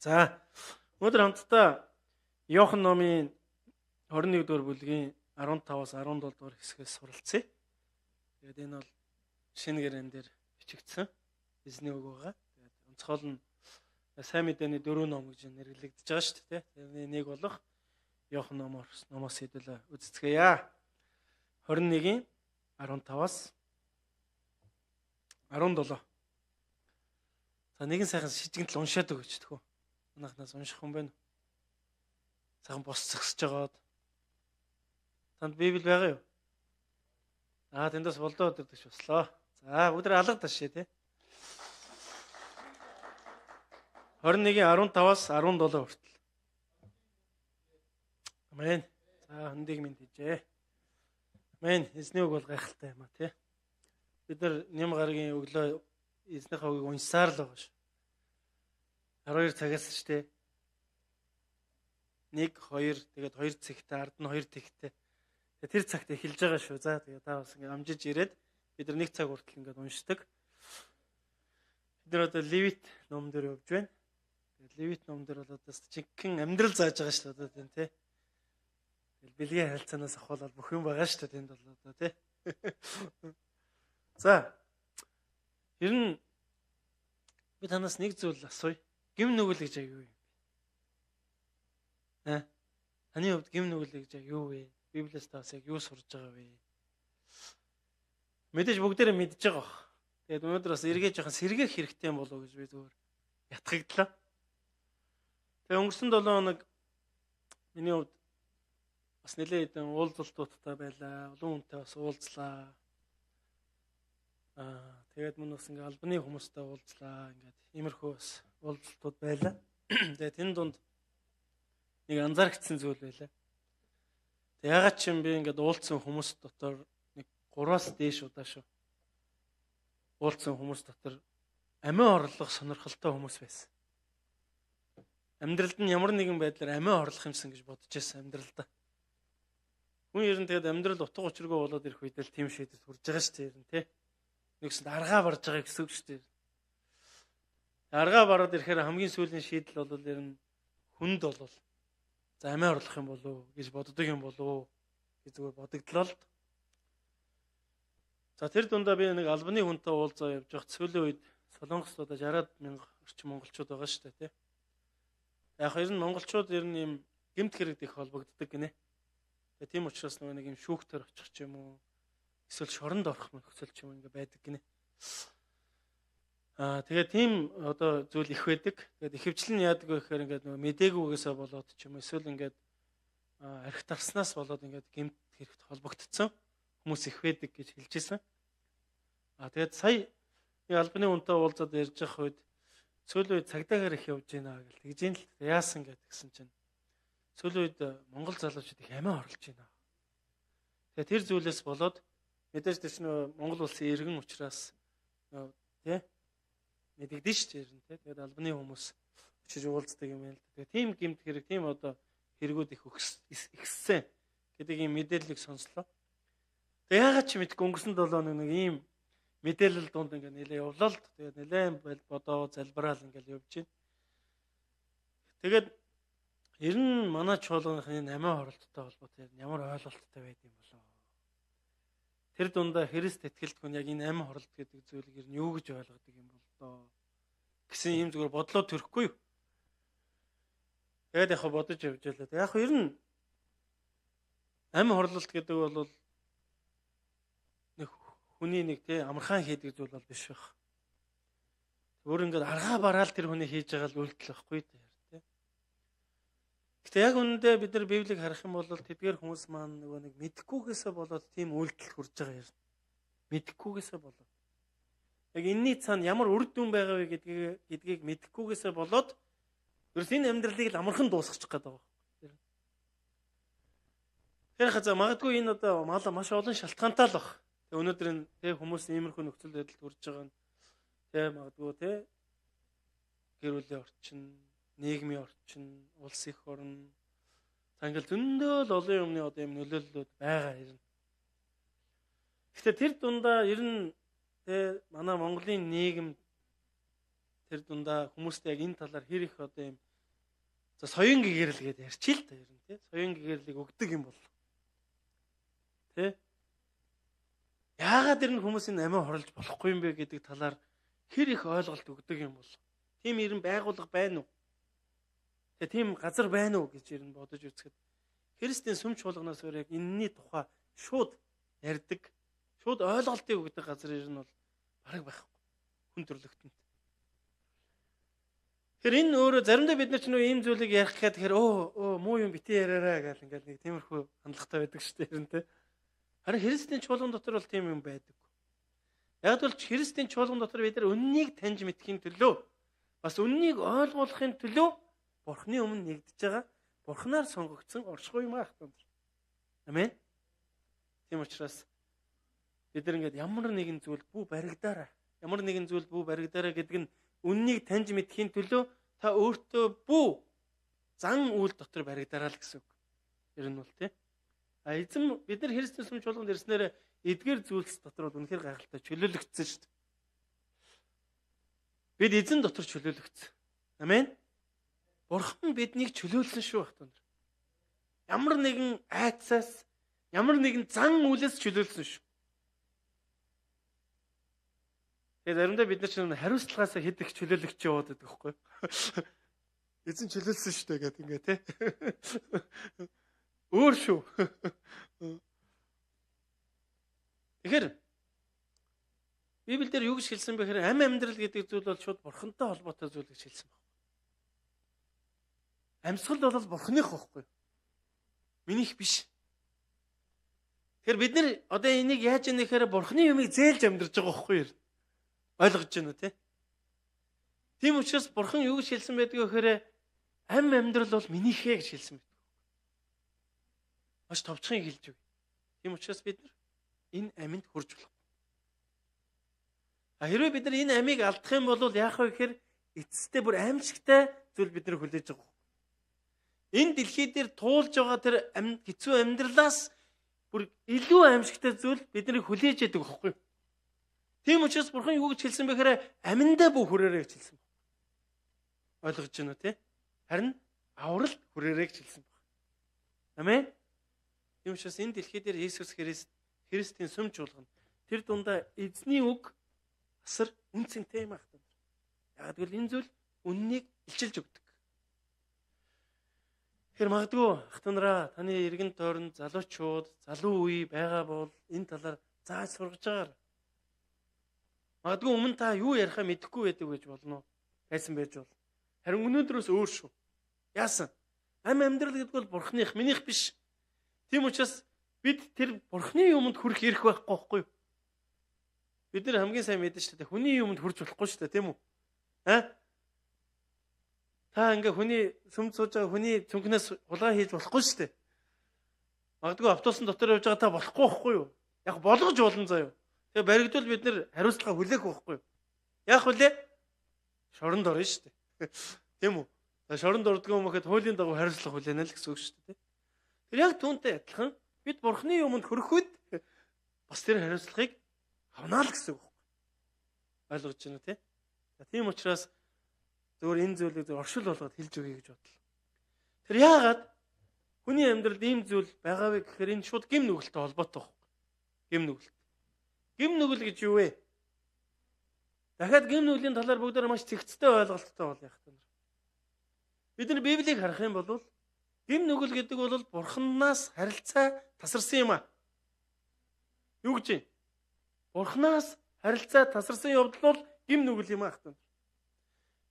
За өнөөдөр хамтдаа Иохан номын 21-р бүлгийн 15-аас 17-р хэсгээс суралцъя. Тэгээд энэ бол шинэ гэрэн дээр бичигдсэн эзний үг байгаа. Тэгээд онцгой нь сайн мэдээний 4 ном гэж нэрлэгдэж байгаа шүү дээ. Тэрний нэг болох Иохан номоос хэдүүлээ үздэцгээе. 21-ийн 15-аас 17. За нэгэн сайхан шижигнэл уншаад өгч төгөө. Манайхнаас унших хүн байна. Сайхан бос зогсож байгаад. Танд Библи байгаа юу? Тэндээс болдоо өдөрдөж бослоо. За өдөр алга ташээ тий. 21-ийн 15-аас 17 хүртэл. Амен. За хөндийг минь хийжээ. Амен. Эзний үг бол гайхалтай юм а тий. Бид нар нэм гарагийн өглөө эзнийхээ үгийг уншсаар л байгаа шүү. 12 цагаас ч тий. 1 2 тэгээд 2 цагтаа ард нь 2 тэгтээ. Тэр цагт эхэлж байгаа шүү. За тэгээд та бас ингэ амжиж ирээд бид нар 1 цаг хүртэл ингэ уншдаг. Бид нар одоо Левит ном дээр явж байна. Тэгээд Левит ном дээр бол одоо жинхэнэ амьдрал зааж байгаа шүү дээ тийм тий. Тэгэл бэлгийн харилцаанаас ахвал бүх юм байгаа шүү дээ тэнд бол одоо тий. За. Ер нь би танаас нэг зүйл асууя. Гим нүгэл гэж юу юм бэ? Таны хувьд гим нүгэл гэж юу вэ? Библиэс таас яг юу сурж байгаа вэ? Мэдээж бүгдээрээ мэдж байгаа бох. Тэгээд өнөөдөр бас эргэж яхан сэргээх хэрэгтэй юм болов уу гэж би зүгээр ятгагдлаа. Тэгээд өнгөрсөн 7 хоног миний хувьд бас нэлээд хэдэн уулзалтуудтай байлаа. Олон хүнтэй бас уулзлаа. Тэгээд мөн бас ингээ албаны хүмүүстэй уулзлаа. Ингээд иймэрхүү бас уулзалтууд байлаа. Тэгээд энэ дунд нэг анзаарчихсан зүйл байлаа. Тэг ягаад ч юм би ингээд уулзсан хүмүүс дотор нэг 3-аас дээш удаа шүү. Уулзсан хүмүүс дотор амиа орлох сонирхолтой хүмүүс байсан. Амьдралд нь ямар нэгэн байдлаар амиа орлох юмсан гэж бодож байсан амьдралдаа. Хүн ер нь тэгээд амьдрал утга учиргүй болоод ирэх үед л тийм шийдэл хүрж байгаа шүү дээ ер нь тий. Нэгсэнд аргаа барж байгаа гэсэн үг шүү дээ. Аргаа бараад ирэхээр хамгийн сүүлийн шийдэл бол ер нь хүнд болов. За амиа орлох юм болов гэж боддог юм болов гэж зүгээр бодогдлоо л. За тэр дундаа би нэг албаны хүнтэй уулзаа явж байхад сүүлийн үед Солонгослуудаа 60,000 орчим монголчууд байгаа шүү дээ тий. Яг ер нь монголчууд ер нь юм гэмт хэрэгт их холбогддог гинэ. Тэгээ тийм учраас нэг юм шүүхтэр очих ч юм уу эсвэл шоронд орох нөхцөл ч юм ингээ байдаг гинэ. Тэгээд тийм одоо зүйл их байдаг. Тэгээд ихэвчлэн яадаг вэ гэхээр ингээд нөгөө мдэггүйгээсээ болоод ч юм эсвэл ингээд архи тарснаас болоод ингээд гэмт хэрэгт холбогдсон хүмүүс их байдаг гэж хэлжсэн. Тэгээд сая нэг албаны хүнтэй уулзаад ярьж байгаа үед сүүлийн үед цагдаагаар их явж байна гэл тэгж юм л яасан гэдгсэн чинь сүүлийн үед Монгол залуучууд их амиа орлож байна. Тэгээд тэр зүйлээс болоод мэдээж тийч нөө Монгол улсын иргэн учраас тий мэдэгдэн шүү дээ тий. Тэгээд албаны хүмүүс очиж уулздаг юм байна л. Тэгээд тийм гэмт хэрэг тийм одоо хэрэгүүд их ихссэн гэдэг ийм мэдээллийг сонслоо. Тэгээд яагаад ч мэдгүй өнгөрсөн 7 хоног нэг ийм мэдээлэл дунд ингээ нэлээ явлаа л. Тэгээд нэлээ бодоо залбираал ингээл явж байна. Тэгээд ер нь манай чуулганыхны амиа оролттой холбоотой ямар ойлголттой байд юм болоо. Тэр дундаа Христ итгэлт хүн яг энэ амь хорлт гэдэг зүйлийг ер нь юу гэж ойлгодог юм бол доо гэсэн юм зүгээр бодлоо төрөхгүй юу. Тэгээд яг бодож явж байлаа. Яг ер нь амь хорлолт гэдэг бол нэг хүний нэг тий амархан хийдэг зүйл бол биш байх. Өөр ингээд аргаа бараал тэр хүний хийж байгаа л үйлдэл байхгүй тий. Гэтэ яг үүндээ бид нар Библийг харах юм бол тэдгээр хүмүүс маань нөгөө нэг мэдхгүйгээсээ болоод тийм үйлдэл хүрж байгаа юм. Мэдхгүйгээсээ болоод. Яг энэний цаана ямар үр дүн байгаа вэ гэдгийг мэдхгүйгээсээ болоод ерөөс энэ амьдралыг л амархан дуусгачих гээд байгаа. Тэр хазаа магадгүй энэ одоо маш олон шалтгаантай л баг. Тэг өнөөдөр энэ тэг хүмүүс иймэрхүү нөхцөл байдалд хүрж байгаа нь тэг магадгүй тэг гэр бүлийн орчин нийгмийн орчин, улс их орн, тангал зөндөө л олон юмны одоо юм нөлөөллүүд байгаа юм. Гэхдээ тэр дундаа ер нь манай Монголын нийгэм тэр дундаа хүмүүст яг энэ талаар хэр их одоо юм За соён гэгэрэлгээд ярьчих л та ер нь тий. Соён гэгэрлийг өгдөг юм бол. Тий. Яагаад тэр хүмүүс энэ амиа хорлож болохгүй юм бэ гэдэг талаар хэр их ойлголт өгдөг юм бол. Тийм ирэн байгуулга байна уу? Тэгээ тийм газар байна уу гэж ер нь бодож үзэхэд Христийн сүм чуулганаас өөр яг энэний тухай шууд ярьдаг, шууд ойлголтыг өгдөг газар ер нь бол бараг байхгүй. Хүн төрлөختөнд. Тэгэхээр энэ өөрөө заримдаа бид нар ч нөө ийм зүйлийг ярих гэхэд тэгэхээр муу юм битээ яриараа гэл ингээд нэг тиймэрхүү хандлагатай байдаг шүү дээ ер нь тий. Харин Христийн чуулган дотор бол тийм юм байдаг. Яг бол Христийн чуулган дотор бид нар үннийг таньж мэдхийн төлөө бас үннийг ойлгуулахын төлөө Бурхны өмнө нэгдэж байгаа Бурхнаар сонгогдсон оршихуй юм аах. Амен. Тийм учраас бид нар ингээд ямар нэгэн зүйл бүү баригдаараа гэдэг нь үннийг таньж мэдхийн төлөө та өөртөө бүү зан үйл дотор баригдаараа л гэсэн үг. Ер нь бол тийм. Эзэн бид нар Христос сүм чуулганд ирснээр эдгээр зүйлс дотор бол үнэхээр гайхалтай чөлөөлөгдсөн шүү дээ. Бид эзэн дотор чөлөөлөгдсөн. Амен. Бурхан биднийг чөлөөлсөн шүү багтаа. Ямар нэгэн айцаас, ямар нэгэн зан үйлээс чөлөөлсөн шүү. Тэгээд заримдаа бид нар ч хариуцлагаас хэд их чөлөөлөгч яваад байдаг байхгүй юу? Эзэн чөлөөлсөн шүү дээ гэдэг ингээ тий. Өөр шүү. Тэгэхээр Библиэлд юу гэж хэлсэн бэ гэхээр амьдрал гэдэг зүйл бол шууд Бурхантай холбоотой зүйл гэж хэлсэн байна. Амьсгал бол Бурханых байхгүй. Минийх биш. Тэгэхээр бид нар одоо энийг яаж яах гэхээр Бурханы юмыг зээлж амьдарч байгаа байхгүй юу? Ойлгож байна уу те? Тийм учраас Бурхан юу гэж хэлсэн байдгийг гэхээр амьдрал бол минийхээ гэж хэлсэн байдаг. Маш товчхон хэлж үг. Тийм учраас бид нар энэ амьд хүрж болох. Хэрвээ бид нар энэ амийг алдах юм бол яах вэ гэхээр эцэстээ бүр аимшигтай зүйл бид нар хүлээж байгаа. Энэ дэлхий дээр туулж байгаа тэр хэцүү амьдралаас бүр илүү аимшигтай зүйл биднийг хүлээж яадаг байхгүй юу? Тийм учраас Бурхан юу гэж хэлсэн бэ гэхээр аминдаа бүх хүрээрээ гэж хэлсэн байна. Ойлгож байна уу те? Харин аврал хүрээрээ гэж хэлсэн байна. Амен. Тийм учраас энэ дэлхий дээр Иесус Христийн сүм чуулгана. Тэр дундаа эзний үг асар үнцэнтэй юм ахтана. Яг гэвэл энэ зүйл үннийг илчилж өгдөг. Тэгэхээр магадгүй ахтанараа таны эргэн тойронд залуучууд, залуу үе байгаа бол энэ талаар зааж сургаж агаар. Магадгүй өмнө та юу ярихаа мэдэхгүй байдаг гэж болно. Хайсан байж бол. Харин өнөөдрөөс өөр шүү. Яасан? Амьдрал гэдэг бол Бурханых, минийх биш. Тийм учраас бид тэр Бурханы юмд хүрэх эрх байхгүй байхгүй юу? Бид нар хамгийн сайн мэдэн шүү дээ. Хүний юмд хүрч болохгүй шүү дээ, тийм үү? Та ингээ хүний сүмд сууж байгаа хүний цүнхнээс хулгай хийж болохгүй шүү дээ. Магадгүй автобусын дотор явж байгаа та болохгүй байхгүй юу? Яг болгож болно заяа. Тэгээ баригдвал бид нэр хариуцлага хүлээх байхгүй юу? Яах вүлээ? Шоронд орно шүү дээ. Тийм үү? Шоронд ордог юм гэхэд хуулийн дагуу хариуцлага хүлээнэ л гэсэн үг шүү дээ. Тэр яг түүнтэй адилхан бид Бурханы юмд хүрэхэд бас тэр хариуцлагыг авнаа л гэсэн үг. Ойлгож байна уу те? Тийм учраас зөвөр энэ зүйлийг оршил болгоод хэлж өгье гэж бодлоо. Тэр яагаад хүний амьдралд ийм зүйл байгаа вэ гэхээр энэ шууд гим нүгэлтэй холбоотой байна. Гим нүгэл. Гим нүгэл гэж юу вэ? Дахиад гим нүглийн талаар бүгдээр маш цэгцтэй ойлголттой бол яах вэ? Бид нар Библийг харах юм бол гим нүгэл гэдэг бол Бурханаас харилцаа тасарсан юм аа. Юу гэж вэ? Бурханаас харилцаа тасарсан явдал бол гим нүгэл юм аа.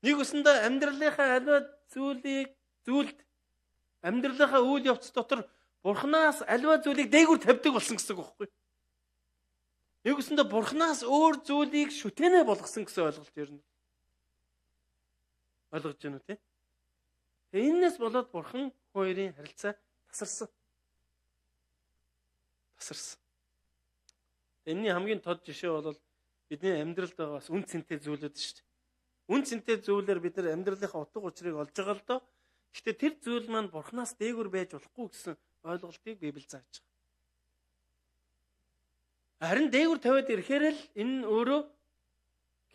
Нэг өсөндөө амьдралынхаа аливаа зүйлд амьдралынхаа үйл явц дотор Бурханаас аливаа зүйлийг дээгүүр тавьдаг болсон гэсэн үг байхгүй юу? Нэг өсөндөө Бурханаас өөр зүйлийг шүтэнэ болгосон гэсэн ойлголт ер нь. Ойлгож байна уу те? Энээс болоод Бурхан хоёрын харилцаа тасарсан. Энэний хамгийн тод жишээ бол бидний амьдралд байгаа бас үн цэнтэй зүйлүүд шүү дээ. Үн цэнтэй зүйлээр бид нар амьдралынхаа утга учирыг олж байгаа л доо. Гэхдээ тэр зүйл маань Бурханаас дээгүүр байж болохгүй гэсэн ойлголтыг Библи зааж байгаа. Харин дээгүүр тавиад ирэхээр л энэ өөрөө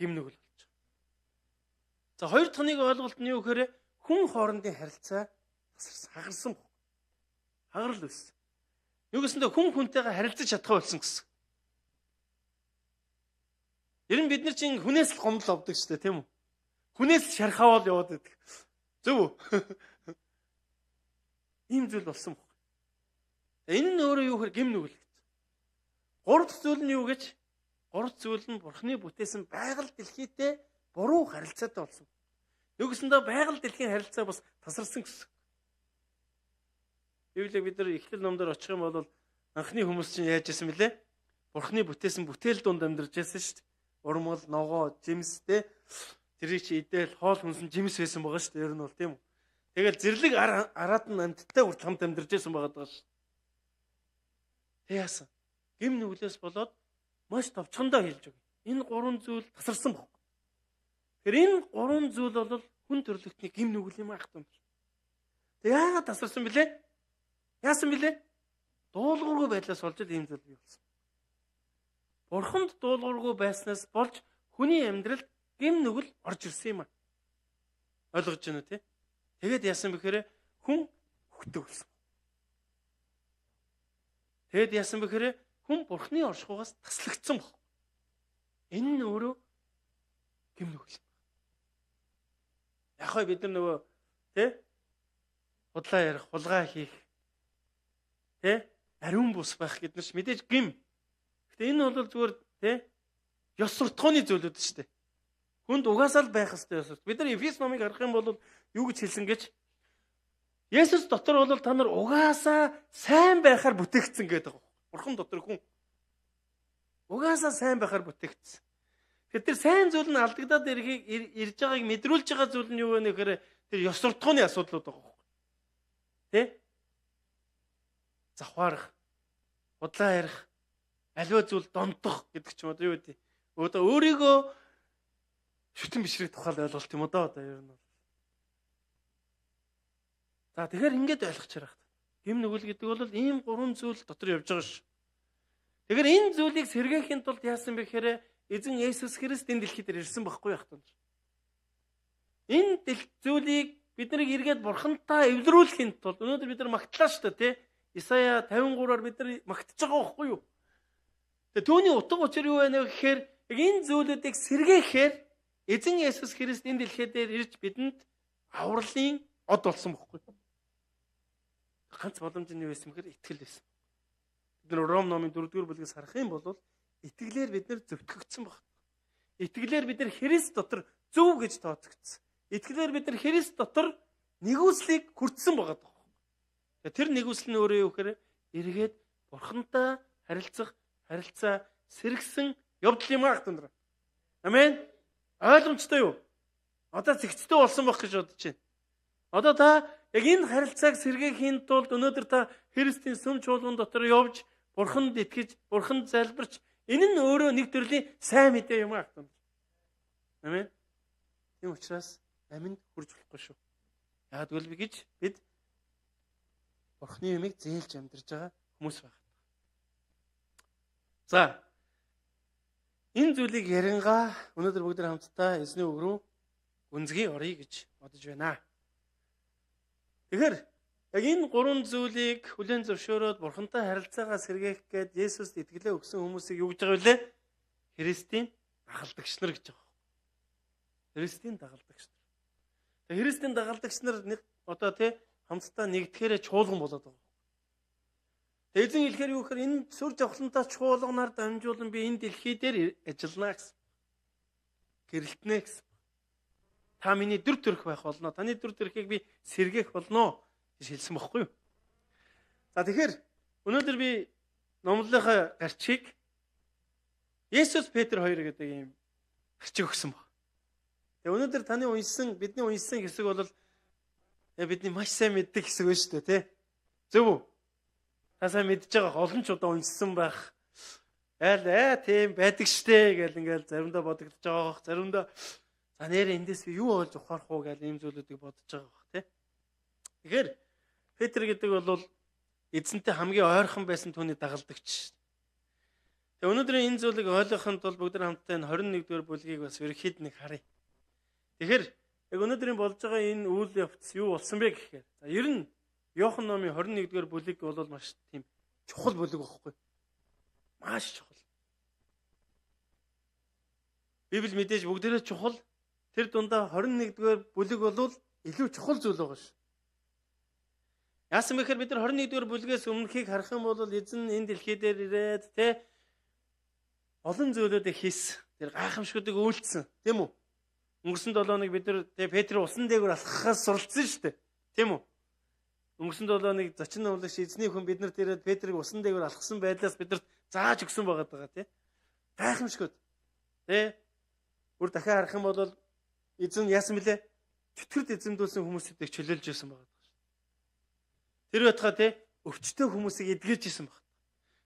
гим нүгэл болж байгаа. За хоёр дахь нэг ойлголт нь юу гэхээр хүн хоорондын харилцаа тасарсан, хагарсан баг. Хагарал үүссэн. Юу гэсэндээ хүн хүнтэйгээ харилцаж чадах болсон гэсэн. Ер нь бид нар чинь хүнээс л гомдол авдаг шүү дээ, тийм үү? Хүнээс л шархаавал яваад байдаг. Зөв үү? Ийм зүйл болсон баг. Энэ нь өөрөө юу гэхээр гэм нүгэл гэж. Гурав дахь зүйл нь юу гэж? Гурав дахь зүйл нь Бурхны бүтээсэн байгаль дэлхийтэй буруу харилцаатай болсон. Юу гэсэндээ байгаль дэлхийн харилцаа бас тасарсан гэсэн. Библийг бид нар Эхлэл номдор очих юм бол анхны хүмүүс чинь яаж байсан бэлээ? Бурхны бүтээсэн бүтээл донд амьдарч байсан шүү дээ. Урмал, ногоо, жимстэй тэрийг чи идэл хоол хүнсэн жимс байсан байгаа шүү дээ. Ер нь бол тийм үү. Тэгэл зэрлэг араад нь амьттай урт хамт амьдарч байсан байгаа даа шүү. Тэг яасан? Гэм нүглээс болоод маш товчхондоо хэлж өгье. Энэ гурван зүйл тасарсан баг. Тэгэхээр энэ гурван зүйл бол хүн төрлөختний гэм нүгэл юм аах юм. Тэг яагаад тасарсан бэлээ? Яасан бэлээ? Дуулуургүй байдлаас болж ийм зүйл бий болсон. Бурханд дуулуургүй байснаас болж хүний амьдралд гэм нүгэл орж ирсэн юм аа. Ойлгож байна уу те? Тэгээд яасан бэхээр хүн хөтөг болсон. Тэгэд яасан бэхээр хүн Бурхны оршихугаас таслагдсан баг. Энэ нь өөрөө гэм нүгэл. Яг хөө бид нар нөгөө тэ худлаа ярих, хулгай хийх тэ ариун бус байх гэднэр ч мэдээж гэм. Гэтэ энэ бол зүгээр тэ ёс суртахууны зүйлүүд шүү дээ. Хүнд угаасаа л байх ёстой ёс. Бид нар Эфес номыг харах юм бол юу гэж хэлсэн гэж Есүс дотор бол та нар угаасаа сайн байхаар бүтээгдсэн гэдэг байна. Бурхан дотор хүн угаасаа сайн байхаар бүтээгдсэн. Тэгэхээр тэр сайн зүйл нь алдагдаад ирж байгааг мэдрүүлж байгаа зүйл нь юу вэ гэхээр тэр ёс суртахууны асуудлууд байгаа. Тэ? Завхаарах, худлаа ярих, аливаа зүйл дондох гэдэг ч юм уу юу гэдэг. Одоо өөрийгөө шүтэн бишрэх тухай ойлголт юм одоо ер нь. За тэгэхээр ингэж ойлгож харах. Гэм нүгэл гэдэг бол ийм гурван зүйл дотор явж байгаа ш. Тэгэхээр энэ зүйлийг сэргээхийн тулд яасан бэ гэхээр эзэн Есүс Христ энэ дэлхий дээр ирсэн байхгүй яах вэ? Энэ зүйлийг бид нарыг эргээд бурхантай эвлэрүүлэхийн тулд өнөөдөр бид нар магтлаа шүү дээ, тий? Исая 53-аар бид нар магтж байгаа байхгүй юу? Тэгээ түүний утга учир юу вэ гэхээр энэ зүйлүүдийг сэргээхээр эзэн Есүс Христ энэ дэлхий дээр ирж бидэнд авралын од болсон байхгүй юу? Ганц боломж нь юу байсан гэхээр итгэл байсан. Бид нар Ром номын 4-р бүлгээс харах юм бол итгэлээр бид нар зөвтгөгдсөн баг. Итгэлээр бид нар Христ дотор зөв гэж тооцогдсон. Итгэлээр бид нар Христ дотор нэгүслийг хүртсэн байгаа. Тэр нэгүсэл нь өөрөө юу гэхээр эргээд бурхантай харилцах харилцаа сэргсэн явдал юм аа гэнэ. Амен. Ойлгомжтой юу? Одоо зэгцтэй болсон байх гэж бодож байна. Одоо та яг энэ харилцааг сэргээхийн тулд өнөөдөр та Христийн сүм чуулган дотор явж бурханд итгэж, бурханд залбирч энэ нь өөрөө нэг төрлийн сайн мэдээ юм аа гэнэ. Амен. Тийм учраас аминд хүрж болохгүй шүү. Яг л бид Бурхны юмыг зээлж амьдарч байгаа хүмүүс байна. За. Энэ зүйлийг ярингаа өнөөдөр бүгд хамтдаа эзний үг рүү гүнзгий оръё гэж бодож байна. Тэгэхээр яг энэ гурван зүйлийг хүлээн зөвшөөрөөд Бурхантай харилцаагаа сэргээх гээд Есүст итгэлээ өгсөн хүмүүсийг юу гэж байгаа вэ? Христийн дагалдагч нар гэж байгаа. Христийн дагалдагч нар. Тэгээ Христийн дагалдагч нар нэг одоо хамтдаа нэгдэхээрээ чуулган болоод байгаа. Тэгээ эзэн хэлэхээр юу гэхээр энэ сүр жавхлантаа чуулганаар дамжуулан би энэ дэлхий дээр ажиллана гэсэн. Гэрэлтнэ гэсэн. Та миний дүр төрх байх болно. Таны дүр төрхийг би сэргээх болно гэж хэлсэн бохгүй юу? За тэгэхээр өнөөдөр би номлолынхаа гарчийг Есүс Петр 2 гэдэг ийм гарчиг өгсөн баг. Тэгээ өнөөдөр таны бидний уншсан хэсэг бол бидний маш сайн мэддэг хэсэг байна шүү дээ, тий? Зөв үү? Та сайн мэдж байгаа олон ч удаа уншсан байх. Тийм байдаг штэ гэл ингээл заримдаа бодогдож байгаа бох. Заримдаа за нэрээ эндээс би юу олж ухаарах уу гэл ийм зүйлүүдийг бодож байгаа бох, тий? Тэгэхээр Петр гэдэг бол эзэнтэй хамгийн ойрхон байсан түүний дагалдагч. Тэгээ өнөөдөр энэ зүйлийг ойлгохын тулд бүгд хамтдаа 21-р бүлгийг бас ерөөхдөө нэг харъя. Тэгэхээр Яг өнөөдрийн болж байгаа энэ үйл явц юу болсон бэ гэхээр. За ер нь Иохан номын 21-р бүлэг бол маш тийм чухал бүлэг байхгүй. Маш чухал. Библи мэдээж бүгдээрээ чухал. Тэр дундаа 21-р бүлэг бол илүү чухал зүйл байгаа ш. Яасан бэхээр бид нар 21-р бүлгээс өмнөхийг харах юм бол эзэн энэ дэлхий дээр ирээд олон зүйлүүдийг хийсэн. Тэр гайхамшгуудыг үйлдсэн, тийм үү? Өнгөрсөн 7 хоног бид нар Петр усан дээгүүр алхахаас суралцсан шүү дээ. Тийм үү? Өнгөрсөн 7 хоног зочин номлогч эзний хүн бид нарт ирээд Петрийг усан дээгүүр алхсан байдлаас бидэрт зааж өгсөн байгаа тийм. Гайхамшгууд. Тэ? Бүр дахиад харах юм бол эзэн яасан бэлээ? Чөтгөрд эзэмдүүлсэн хүмүүсүүдийг чөлөөлж байсан байгаа шүү. Тэр байтугай тийм өвчтөе хүмүүсийг эдгэж исэн баг.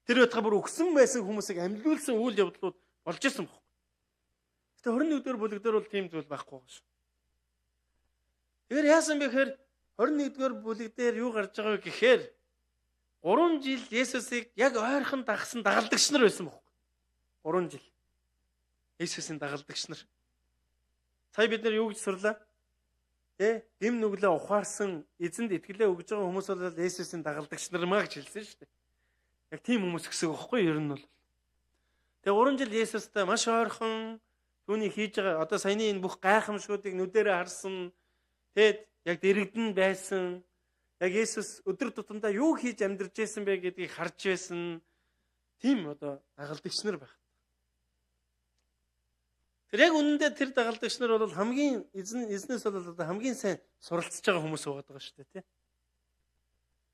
Тэр байтугай бүр өгсөн байсан хүмүүсийг амьлуулсан үйл явдлууд болж исэн баг. Тэгээ 21-р бүлэгдэр бол тийм зүйл байхгүй байгаа шүү. Тэгэхээр яасан бэ гэхээр 21-р бүлэгдэр юу гарч байгаа вэ гэхээр 3 жил Есүсийг яг ойрхон дагсан дагалдагч нар байсан байхгүй. 3 жил. Есүсийн дагалдагч нар. Сая бид нар юу гэж сурлаа? Гим нүглээ ухаарсан эзэнд итгэлээ өгж байгаа хүмүүс бол Есүсийн дагалдагч нар маа гэж хэлсэн шүү дээ. Яг тийм хүмүүс гэсэн үг байхгүй ер нь бол. Тэгээ 3 жил Есүстэй маш ойрхон түүний хийж байгаа одоо саяны энэ бүх гайхамшгуудыг нүдэрээ харсан. Тэгэд яг дэрэгдэн байсан. Яг Есүс өдөр тутамдаа юу хийж амьдарч байсан бэ гэдгийг харж байсан. Тийм одоо дагалдагч нар байх. Тэр яг үнэндээ тэр дагалдагч нар бол хамгийн эзнээс бол одоо хамгийн сайн суралцж байгаа хүмүүс байгаа шүү дээ, тий.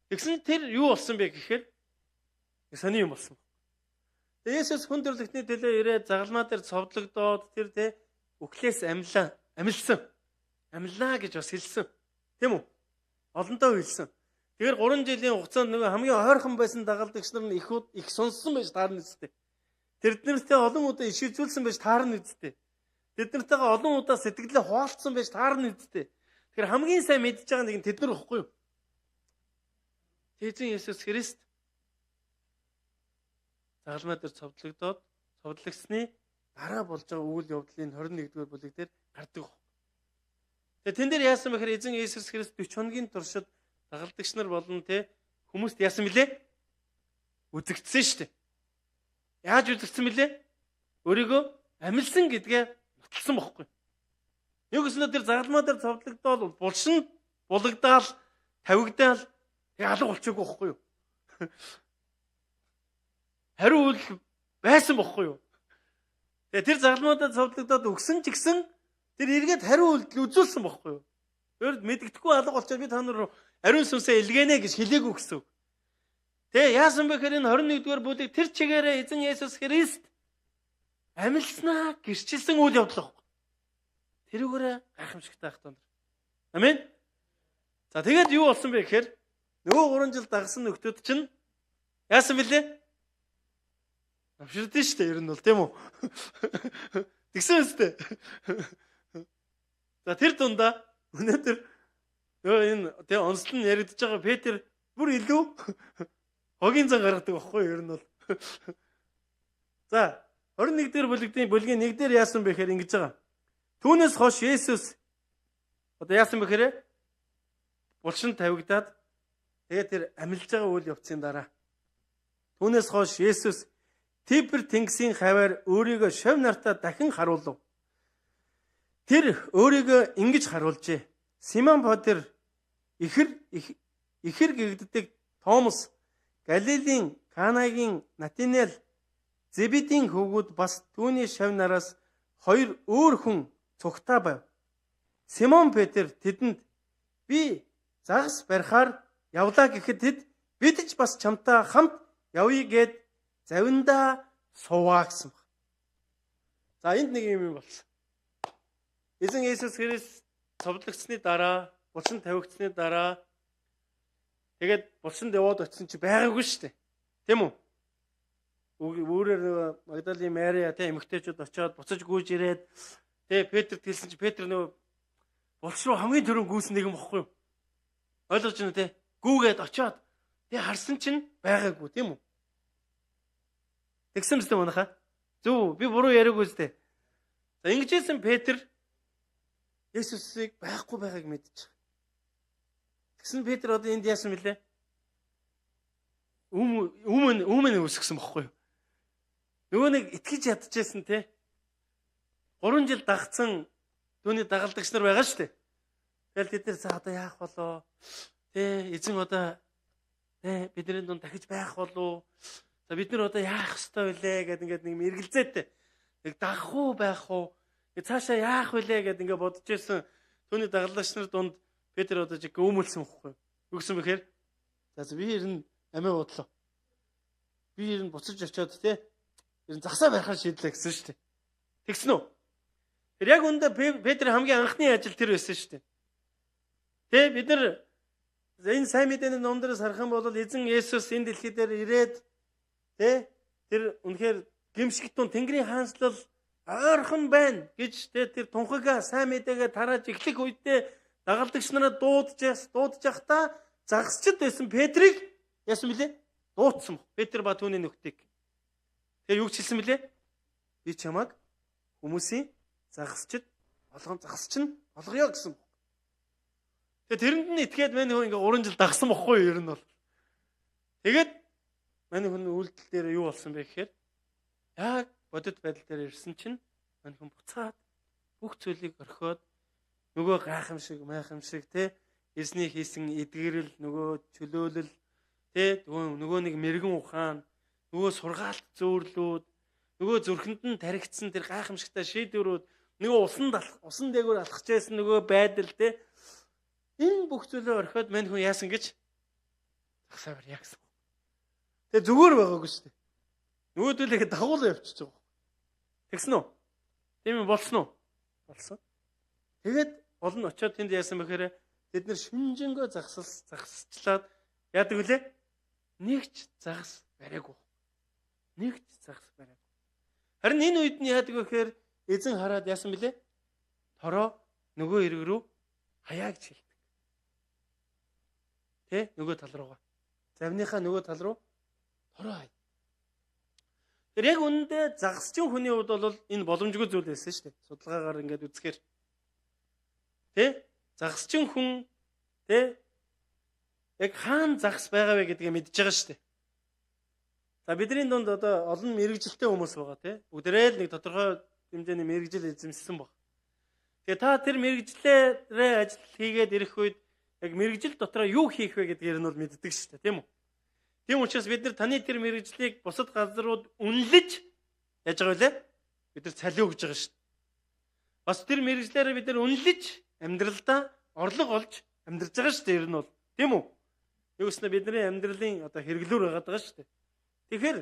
Тэгсэн тэр юу болсон бэ гэхээр сони юм болсон. Есүс хүн төрлөختний төлөө ирээд загалмаа дээр цовдлогдоод тэр өглөөс амилсан. Амиллаа гэж бас хэлсэн. Тийм үү? Олонтоо хэлсэн. Тэгэхээр 3 жилийн хугацаанд нөгөө хамгийн ойрхон байсан дагалдагч нар нь их сонссон байж таарна үстэй. Тэднэртэй олон удаа иш үзүүлсэн байж таарна үстэй. Тэднэртэйгээ олон удаа сэтгэлээ хуваалцсан байж таарна үстэй. Тэгэхээр хамгийн сайн мэдж байгаа нэг нь тэднэр ихгүй юу? Эзэн Есүс Христ загалмай дээр цовдлогдсны дараа болж байгаа үйл явдлын 21-р бүлэг дээр гардаг. Тэгээ тэн дээр яасан бэхээр эзэн Есүс Христ 40 хоногийн туршид дагалдагч нар болон хүмүүст яасан бilé? Үзэгдсэн шүү дээ. Яаж үзэгдсэн бilé? Өөрийгөө амилсан гэдгээ нотолсон бохгүй. Нэг өснөө тэр загалмай дээр цовдлогдоод булшин булагдаал тавигдаал алга болчихгүй бохгүй юу? Хариу үл байсан бохгүй юу? Тэгээ тэр загалмайдаа цовдлогдоод өгсөн ч гэсэн тэр эргээд хариу үйлдэл үзүүлсэн бохгүй юу? Тэр мэддэхгүй алга болчиход би та нар ариун сүнсээ илгээнэ гэж хэлээгүй гэсэн. Тэгээ яасан бэ гэхээр энэ 21-р бүлэг тэр чигээрээ эзэн Есүс Христ амилснаа гэрчилсэн үйл явдал баг. Тэрүүгээрээ гайхамшигтай ах танд. Амен. За тэгээд юу болсон бэ гэхээр нөгөө 3 жил дагсан нөхдүүд чинь яасан бэлээ? Авширдэн шүү дээ ер нь бол тийм үү? Тэгсэн үстэй. За тэр дундаа өнөөдөр энэ онцлон яригдж байгаа Петр бүр илүү хогийн зан гаргадаг байхгүй ер нь бол. За 21-р бүлгийн 1 дээр яасан бэ гэхээр ингэж байгаа. Түүнээс хойш Есүс одоо яасан бэ гэхээр булшин тавигдаад тэгээд тэр амилж байгаа үйл явцын дараа түүнээс хойш Есүс Тибер тэнгисийн хаваар өөрийгөө шав нартаа дахин харуулв. Тэр өөрийгөө ингэж харуулжээ. Симон Петр ихэр гэгддэг Томас, Галилийн Канагийн Натанел, Зебедийн хөвгүүд бас түүний шав нараас 2 өөр хүн цугтаа байв. Симон Петр тэдэнд би загас барихаар явлаа гэхэд тэд бид ч бас чамтай хамт явъя гэд завиндаа суваа гэсэн баг. За энд нэг юм болсон. Эзэн Есүс Христ цовдлогдсны дараа, булшин тавигдсны дараа тэгээд булшинд яваад очисон чи байгаагүй шүү дээ. Тийм үү? Өөрөөр Магдалины Мария эмэгтэйчүүд очиод буцаж гүйж ирээд Петрт хэлсэн чи Петр нөгөө булш руу хамгийн түрүүн гүйсэн нэг юм бохгүй юу? Ойлгож байна те? Гүүгээд очиод харсан чинь байгаагүй тийм үү? Тэгсэн мэт манайха. Зүг би буруу яриаггүй зү. За ингэж хэлсэн Петр Есүсийг байхгүй байгааг мэдчих. Тэгсэн Петр одоо энд яасан мөлий? Өмнө үсгсэн бохгүй юу? Нөгөө нэг итгэж ядчихсан те. 3 жил дагцсан түүний дагалдагч нар байгаа шүү дээ. Тэгэл тэд нар за одоо яах болоо? Тэ эзэн одоо бидний дунд дахиж байх болов? За бид нар одоо яах ёстой вүлээ гэд ингээд нэг мэргэлзээтэй. Нэг дагах уу байх уу? Цаашаа яах вүлээ гэд ингээд бодож ирсэн. Түүний дагалдагч нар дунд Петр одоо жиг өөмөлсөн бохгүй. Юу гэсэн бэхээр за би ер нь амиа бодлоо. Би ер нь буцаж очиод те ер нь засаа барихаар шийдлээ гэсэн шүү дээ. Тэгсэн үү? Тэр яг үндэ Петр хамгийн анхны ажил тэр байсан шүү дээ. Тэ бид нар энэ сайн мэдээний номдоос харах юм бол эзэн Есүс энэ дэлхий дээр ирээд тэ тэр үнэхээр гимшигтун Тэнгэрийн хаанчлал ойрхон байна гэж тэр тунхагаа сайн мэдээгээ тарааж эхлэх үедээ дагалдагч нараа дуудаж явахдаа загасчд байсан Петрийг яасан бэлээ? Дуудсан. Петр ба түүний нөхдийг. Тэр юу ч хэлсэн бэлээ? Би чамайг хүмүүсийн загасчд загасч нь болгоё гэсэн. Тэгээ тэрэнд нь итгээд мань хүн ингээ 3 жил дагсан бохгүй юу ер нь бол. Тэгээд мань хүн үйлдэл дээр юу болсон бэ гэхээр яг бодит байдал дээр ирсэн чинь мань хүн буцаад бүх зүйлийг орхиод нөгөө гайхамшиг те эзний хийсэн эдгэрэл нөгөө чөлөөлөл те нөгөө нэг мэрэгэн ухаан нөгөө сургаалт зөөрлүүд нөгөө зүрхэнд нь таригдсан тэр гайхамшигтай шийдвэрүүд нөгөө усан дээгүүр алхаж байсан нөгөө байдал те энэ бүх зүйлээ орхиод мань хүн яасан гэж загсаа барья гэсэн. Тэгээ зүгээр байгаагүй шүү дээ. Нөгөөдөлөө дагуулсан явчихж байгаа. Тэгсэн үү? Тийм үү болсон уу? Болсон. Тэгээд гол нь очиод тэнд яасан бэхээр тэд нар шүнжэнгөө загсчлаад яадаг вүлээ? Нэгч загас бариагүй. Нэгч загас бариагүй. Харин энэ үед нь яадаг вэхээр эзэн хараад яасан бэлээ? Тороо нөгөө эрэг рүү хаяаг чилдэг. Тэ нөгөө тал руугаа. Завныхаа нөгөө тал руу тороо хай. Тэр яг үүндээ загасчин хүний хувьд бол энэ боломжгүй зүйл байсан шүү дээ. Судалгаагаар ингээд үзэхээр. Тэ загасчин хүн тэ яг хаана загас байгаа вэ гэдгийг мэдж байгаа шүү дээ. За бидний дунд одоо олон мэрэгжилтэй хүмүүс байгаа тий. Бүгдээрээ л нэг тодорхой хэмжээний мэрэгжил эзэмшсэн баг. Тэгээ та тэр мэрэгжлээрээ ажил хийгээд ирэх үед яг мэрэгжил дотроо юу хийх вэ гэдгээр нь бол мэддэг шүү дээ, тийм үү? Тийм учраас бид нар таны тэр мэрэгжлийг бусад газрууд үнэлж яаж байгаа вэ? Бид нар цалин өгж байгаа шүү дээ. Бас тэр мэрэгжлээрээ бид нар үнэлж амьдралдаа орлого олж амьдарч байгаа шүү дээ, ер нь бол. Тийм үү? Юу гэснээр бидний амьдралын одоо хэрэглүүр байгаад байгаа шүү дээ. Тэгэхээр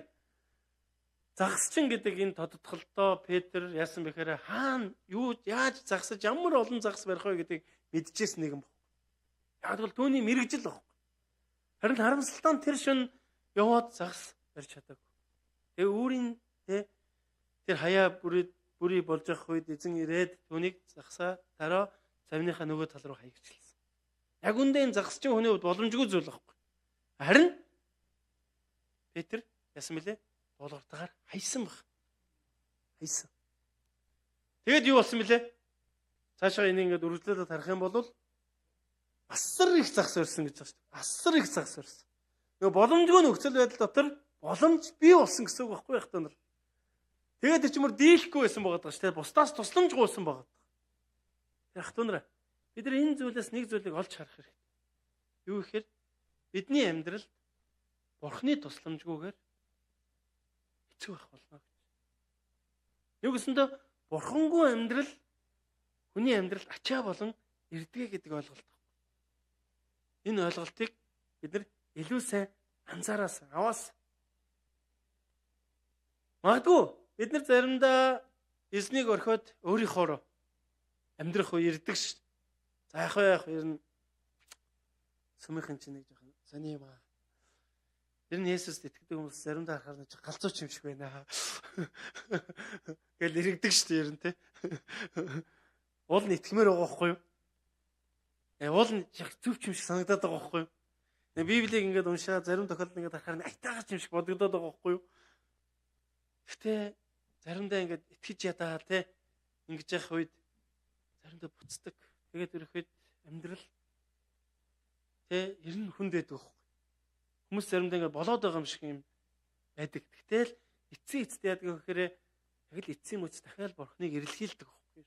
загасчин гэдэг энэ тодтголтоо Петр яасан бэхээр хаана юу яаж загсаж ямар олон загас барих вэ гэдгийг мэдчихсэн нэгэн баг. Яг бол түүний мэрэгжил баг. Харин харамсалтай тэр шин яваад загас барьж чадаагүй. Тэгээ өөрийн тэр хаяа бүрий болж явах үед эзэн ирээд түүнийг загсаа дараа завныхаа нөгөө тал руу хаягчлсан. Яг үндэ энэ загасчин хүний хувьд боломжгүй зүйл байхгүй. Харин Петр яасан бэлээ? Дуулууртаагаар хайсан баг. Хайсан. Тэгэд юу болсон бэлээ? Цаашаа энийг ингээд үргэлжлүүлээд харах юм бол асар их загас өрсөн гэж байна шүү дээ. Асар их загас өрсөн. Нөгөө боломжгүй нөхцөл байдал дотор боломж бий болсон гэсэн үг байхгүй байх та нар. Тэгээд ч юмор дийлэхгүй байсан байгаа даа шүү дээ. Бусдаас тусламжгүй байсан байгаа. Яг та нар бид нар энэ зүйлээс нэг зүйлийг олж харах хэрэгтэй. Юу гэхээр бидний амьдрал Бурхны тусламжгүйгээр хэцүү байх болно гэж. Юу гэсэндээ Бурхангүй амьдрал хүний амьдралд ачаа болон эрдгээ гэдэг ойлголт. Энэ ойлголтыг бид нар илүү сайн анзаараас аваас. Магадгүй бид нар заримдаа эзнийг орхиод өөрийнхөө амьдрах үе ирдэг ш. За яг ер нь сүмийнхэн чинь нэг жоохон сони юм аа. Ер нь Есүст итгэдэг хүмүүс заримдаа харахаар нэг галзууч юм шиг байна. Гэл иргэдэг ш ер нь те. Уул нь итгэмээр байгаа байхгүй юу? Уул нь зүвч юм шиг санагдаад байгаа байхгүй юу? Библийг ингээд уншаа зарим тохиолдолд ингээд харахаар айтаагач юм шиг бодогдоод байгаа байхгүй юу? Гэтэ заримдаа ингээд итгэж ядаа те ингэж явах үед заримдаа буцдаг. Тэгээд ирэхэд амьдрал ер нь хүнд байдаг байхгүй. Хүмүүс заримдаа ингээд болоод байгаа юм шиг юм байдаг. Гэтэл эцсийн яадаг гэхээр яг л эцсийн мөц дахиад бурхныг эрэлхийлдэг байхгүй.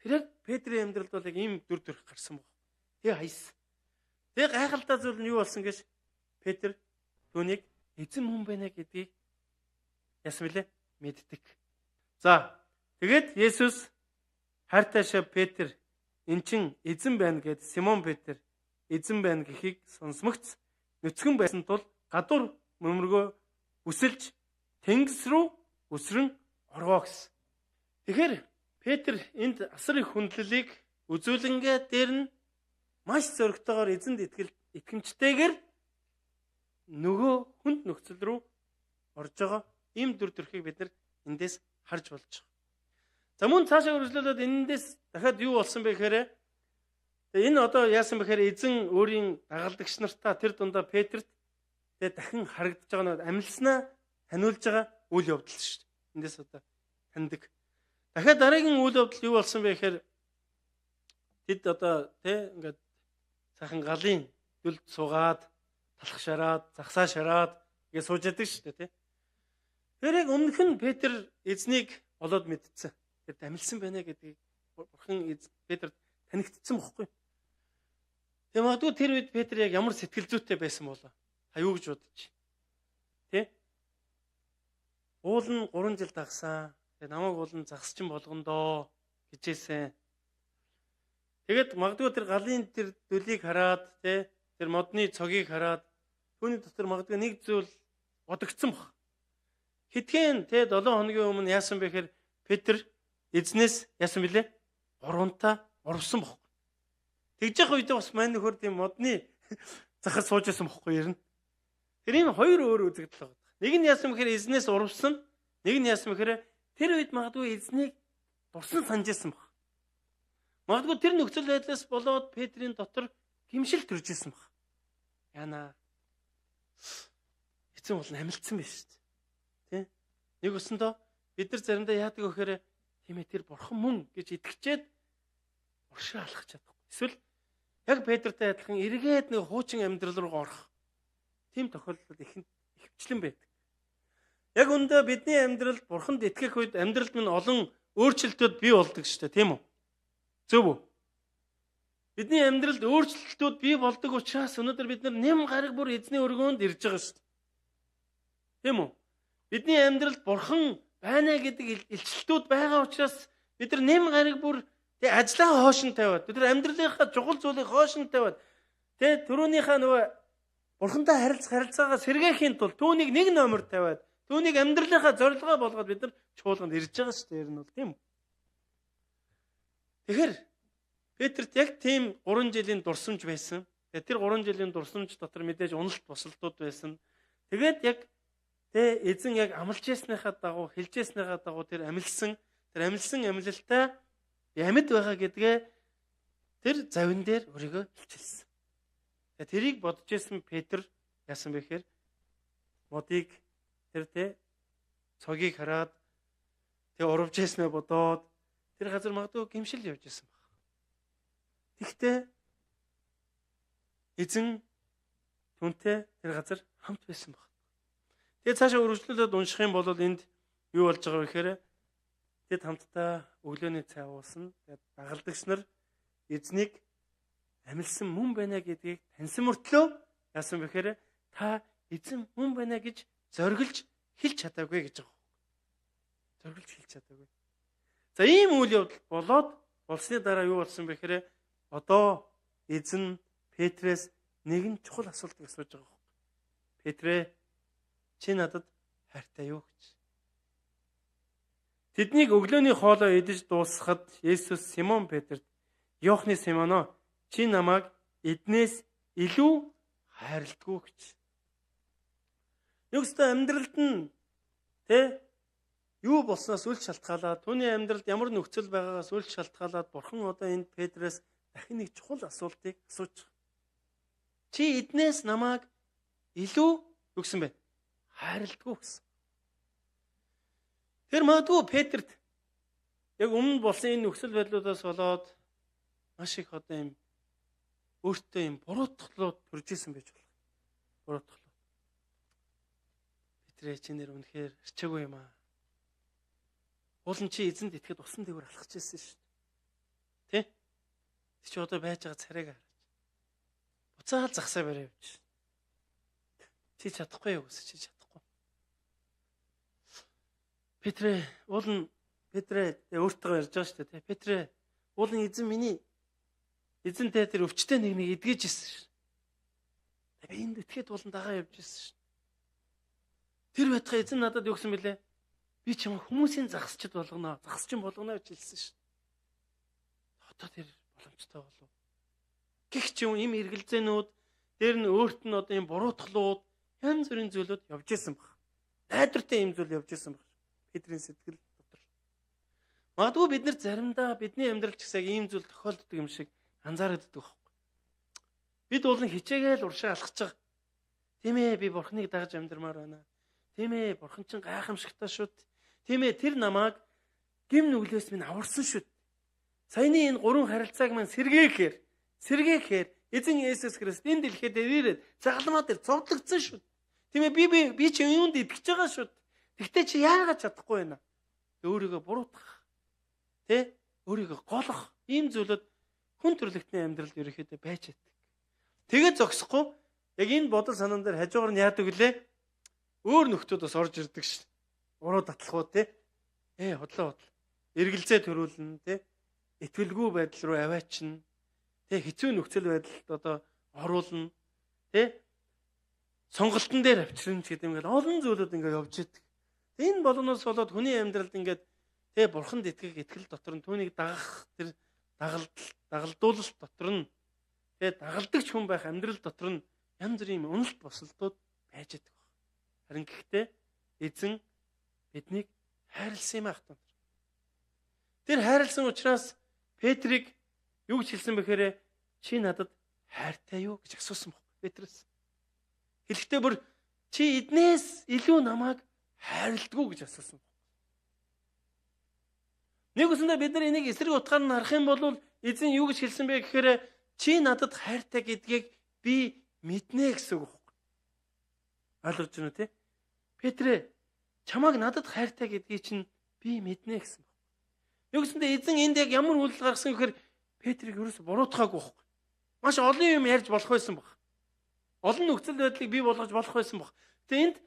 Тэр яг Петрийн амьдралд бол яг ийм дүр төрх гарсан баг. Тэгээ хайсан. Тэгээ гайхалтай зүйл нь юу болсон гэж Петр түүнийг эзэн хүн байна гэдгийг яасан бэлээ? Мэддэг. За, тэгээд Есүс хайртайшаа Петр эн чин эзэн байна гэд Симон Петр эзэн байна гэхийг сонсмогц нүцгэн байсан тул гадуур мөмргөө үсэлж тэнгис рүү өсрөн орвоо гэсэн. Тэгэхээр Петр энд асар их хүндлэлийг үзүүлэнгээ дээр нь маш зөрөгтэйгээр эзэнд итгэмжтэйгээр нөгөө хүнд нөхцөл рүү орж байгаа ийм дүр төрхийг бид нар эндээс харж болж байгаа. За мөн цаашаа үргэлжлүүлээд энэндээс дахиад юу болсон бэ гэхээр энэ одоо яасан бэхээр эзэн өөрийн дагалдагч нартаа тэр дундаа Петрт дахин харагдаж байгаа нь амилснаа таниулж байгаа үйл явдал шүү дээ. Эндээс одоо таньдаг. Дахиад дараагийн үйл явдал юу болсон бэ гэхээр тэд одоо ингээд сайхан галын дүлд суугаад талах шараад загсаа шараад ингэ сууж яадаг шүү дээ. Тэр яг өмнөх нь Петр эзнийг олоод мэдсэн. Тэр амилсан байна гэдгийг бурхан Петрт танигдсан бохгүй. Тэгээ магадгүй тэр үед Петр яг ямар сэтгэл зүйтэй байсан болоо. Та юу гэж бодож тий? Уул нь 3 жил дагсан. Тэгээ намайг уул нь загсчин болгондоо гэжээсэн. Тэгээд магадгүй тэр галын тэр дүлийг хараад тий тэр модны цогийг хараад түүний дотор магадгүй нэг зүйл бодогдсон баг. Хитгэн тий 7 хоногийн өмнө яасан бэ гэхээр Петр эзнээс яасан бilé? Гуравтаа урвсан баг. Тэгж явах үедээ бас мань нөхөр тийм модны захар сууж байсан бохгүй ер нь. Тэр энэ хоёр өөр үзэгдэл байгаа. Нэг нь яасан бэхээр эзнээс урвсан, нэг нь яасан бэхээр тэр үед магадгүй эзнийг дурсан санаж байсан баг. Магадгүй тэр нөхцөл байдлаас болоод Петрийн дотор гимшил төрж исэн баг. Яна эцэн бол амилцсан байж шүү дээ. Тэ? Нэг өсөндөө бид нар заримдаа яадаг вэ гэхээр тийм ээ тэр бурхан мөн гэж итгэжээд уршаа алхах чадахгүй. Эсвэл яг Петртэй адилхан эргээд нэг хуучин амьдрал руу орох. Тийм тохиолдол ихэвчлэн байдаг. Яг үндэ бидний амьдралд бурханд итгэх үед амьдралд минь олон өөрчлөлтүүд бий болдог шүү дээ, тийм үү? Зөв үү? Бидний амьдралд өөрчлөлтүүд бий болдог учраас өнөөдөр бид нэм гараг бүр эзний өргөөнд ирж байгаа шүү дээ. Тийм үү? Бидний амьдралд бурхан байна гэдэг илчлэлтүүд байгаа учраас бид нэм гараг бүр ажлаа хоошин тавиад, бид амьдралынхаа чухал зүйлийг хоошин тавиад, түрүүнийхээ нөгөө бурхантай харилцаагаа сэргээхийн тулд түүнийг нэг номер тавиад, түүнийг амьдралынхаа зорилгоо болгоод бид чуулганд ирж байгаа шүү дээ. Ер нь бол тийм үү? Тэгэхээр Петрт яг тийм 3 жилийн дурсамж байсан. Тэр 3 жилийн дурсамж дотор мэдээж уналт босолтууд байсан. Тэгээд яг эзэн яг амлж ясныхаа дагуу, хэлж ясныхаа дагуу тэр амилсан амилалтаа амьд байгаа гэдгээ тэр завин дээр өөрийгөө илчилсэн. Тэрийг бодож исэн Петр яасан бэ гэхээр модыг тэр цогийг хараад урвж яснаа бодоод тэр газар магадгүй гимшил явж исэн баг. Тэгтээ эзэн түүнтэй тэр газар хамт байсан баг. Тэгээд цаашаа үргэлжлүүлээд унших юм бол энд юу болж байгаа вэ гэхээр тэд хамтдаа өглөөний цай уусан. Тэгээд дагалдагч нар эзнийг амилсан мөн байна гэдгийг таньсан мөртлөө яасан бэ гэхээр та эзэн мөн байна гэж зориглож хэлж чадаагүй гэж байгаа. Зориглож хэлж чадаагүй. За ийм үйл явдал болоод болсны дараа юу болсон бэ гэхээр одоо эзэн Петрээс нэгэн чухал асуултыг асууж байгаа. Петрэ чи надад хайртай юу гэж. Тэднийг өглөөний хоолоо идэж дуусгахад Есүс Симон Петрт Иохны Симоно чи намайг эднээс илүү хайрладгүй гэж. Нөгөөсөө амьдралд нь юу болсноос үл шалтгаалаад түүний амьдралд ямар нөхцөл байгаагаас үл шалтгаалаад бурхан одоо энд Петрээс дахин нэг чухал асуултыг асууж байгаа. Чи эднээс намайг илүү юу гэсэн бэ? Хайрладгүй гэсэн. Тэр магадгүй Петрт Яг өмнө болсон энэ нөхцөл байдлуудаас болоод маш их одоо юм өөртөө юм буруутгалууд төрж исэн байж болох. Буруутгалууд. Петрэ чи нэр үнэхээр арчаагүй юм аа. Уулын чи эзэнд итгэхэд усан дээгүүр алхаж ирсэн шүү дээ. Тэ? Чи одоо байж байгаа царайг хараач. Буцаал загсаа барай явж. Чи чадахгүй юу гэсэн чи чадахгүй. Петрэ уулын Петрэ өөртөө ярьж байгаа шүү дээ. Петрэ уулын эзэн миний эзэнтэй тэр өвчтэй нэг эдгэж ирсэн шүү. Би энд итгээд уулан дагаа явж ирсэн шүү. Тэр байтугай эзэн надад юу гэсэн бэлээ? Би чам хүмүүсийн загасчд болгоно. Загасчин болгоно гэж хэлсэн шүү. Одоо тэр боломжтой болов. Гэх ч юм ийм эргэлзээнүүд дээр нь өөрт нь одоо ийм буруутгалууд янз бүрийн зүйлүүд явж исэн баг. Найдвартай ийм зүйл явж исэн баг. Петрийн сэтгэл дотор. Магадгүй бид нар заримдаа бидний амьдрал ч гэсэн ийм зүйл тохиолддог юм шиг анзаардаг байхгүй. Бид болон хичээгээл уршаа алхаж байгаа. Тийм ээ би бурхныг дагаж амьдрмаар байна. Тийм ээ бурхан чинь гайхамшигтай шүүд. Тийм ээ тэр намайг гим нүглээс минь аварсан шүүд. Саяны энэ гурван харилцааг маань сэргээхээр эзэн Есүс Христ энэ дэлхийд ирээд загалмаа дээр цогцлогдсон шүүд. Тийм ээ би чи юунд итгэж байгаа шүүд. Тэгтээ чи яагаад чадахгүй байна? Өөрийгөө буруутгах. Тэ? Өөрийгөө голох. Ийм зүйлүүд хүн төрлөختний амьдралд ерөөхдөө байж байдаг. Тэгээд зогсохгүй яг энэ бодол санаан дээр хажуугаар нь яадаг вүлээ? Өөр нөхдөөс орж ирдэг шин. Уруу татлахуу те. Хотлоо. Эргэлзээ төрүүлнэ те. Итгэлгүй байдал руу аваачна. Тэ хэцүү нөхцөл байдалд одоо оруулна. Тэ сонголтон дээр авчирна гэдэг юм гээд олон зүйлүүд ингээд явж идэг. Энэ болгоноос болоод хүний амьдралд ингээд тэ бурханд итгэх итгэл дотор нь түүнийг дагах тэр дагалдуулалт дотор нь тэ дагалдагч хүн байх амьдрал дотор нь янз бүрийн уналт босолтууд байж идэг. Харин гэхдээ эзэн биднийг хайрлсан юм ахтан. Тэр хайрлсан учраас Петрийг юу гэж хэлсэн бэхээр чи надад хайртай юу гэж асуусан баг Петрэс. Хэлэхдээ бүр чи эднээс илүү намайг хайрладгүй гэж асуусан баг. Нэг үсэндээ бид нар энийг эсрэг утгаар нь харах юм бол эзэн юу гэж хэлсэн бэ гэхээр чи надад хайртай гэдгийг би мэднэ гэсэн үг баг. Ойлгож байна уу те? Петрэ чамайг надад хайртай гэдгийг чинь би мэднэ гэсэн баг. Юу гэсэндээ эзэн энд яг ямар үйл гаргасан гэхээр Петрийг ерөөсө буруутгаагүй баг. Маш олон юм ярьж болох байсан баг. Олон нөхцөл байдлыг бий болгож болох байсан баг. Тэгээ энд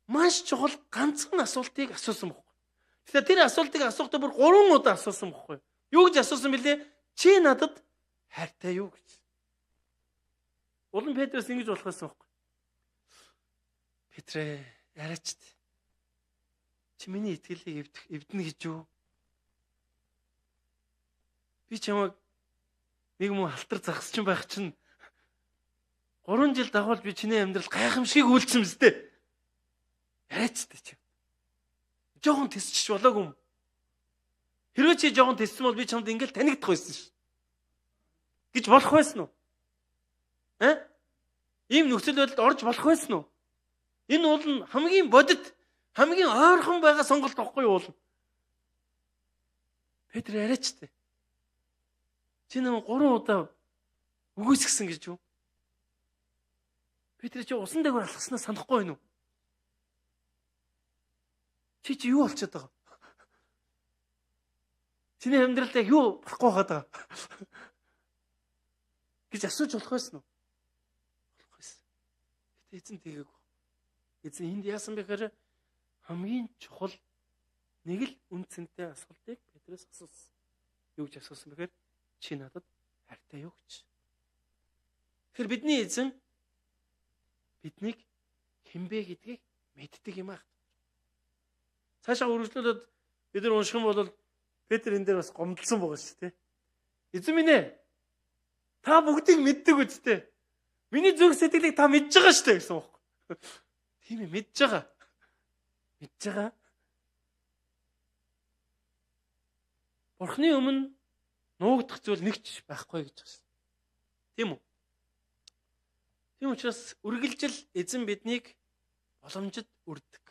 маш чухал ганцхан асуултыг асуусан баг. Тэгэхээр тэр асуултыг асуухдаа бүр 3 удаа асуусан баггүй. Юу гэж асуусан бэлээ? Чи надад хайртай юу гэж. Улан Петрээс ингэж болох байсан баггүй. Петрэ яриач. Чи миний итгэлийг эвдэнэ гэж юу? Би чамайг нэг мөн халтар загасч байх чинь 3 жил дагуул би чиний амьдрал гайхамшиг үйлцсэн мэт. Яриач чи. Жохон тесчих болоогүй юм. Хэрвээ чи жохон тессэн бол би чамд ингээл танигдах байсан ш. Гэж болох байсан уу? Ийм нөхцөл байдалд орж болох байсан уу? Энэ бол хамгийн бодит, хамгийн ойрхон байгаа сонголт واخгүй юу? Петр яриач тээ. Чи нэг 3 удаа үгүйсгсэн гэж юу? Петр чи усан дээгүүр алхаснаа санахгүй байна уу? Чи юу болчиход байгаа? Чиний амьдралд яг юу болохгүй байгаа? Гэж асууж болох байсан уу? Болох байсан. Гэтэ эзэн тэгээгүй. Эзэн энд яасан бэ гэхээр хамгийн чухал нэг л үнцэнтэй асуултыг Петрээс асуусан. Юу гэж асуусан бэхээр чи надад хайртай юу гэж. Тэгэхээр бидний эзэн биднийг хинбэ гэдгийг мэддэг юм аа. Цаашаа үргэлжлүүлээд бид нар унших юм бол Петр энэ дээр бас гомдлсон байгаа шүү дээ. Эзэн минь ээ. Та бүгдийг мэддэг үстэй. Миний зүрх сэтгэлийг та мэдж байгаа шүү дээ гэсэн үг. Тийм ээ мэдж байгаа. Мэдж байгаа. Бурхны өмнө нуугдах зүйл нэг ч байхгүй гэж байна. Тийм үү? Тийм учраас үргэлжил эзэн биднийг боломжид үрддэг.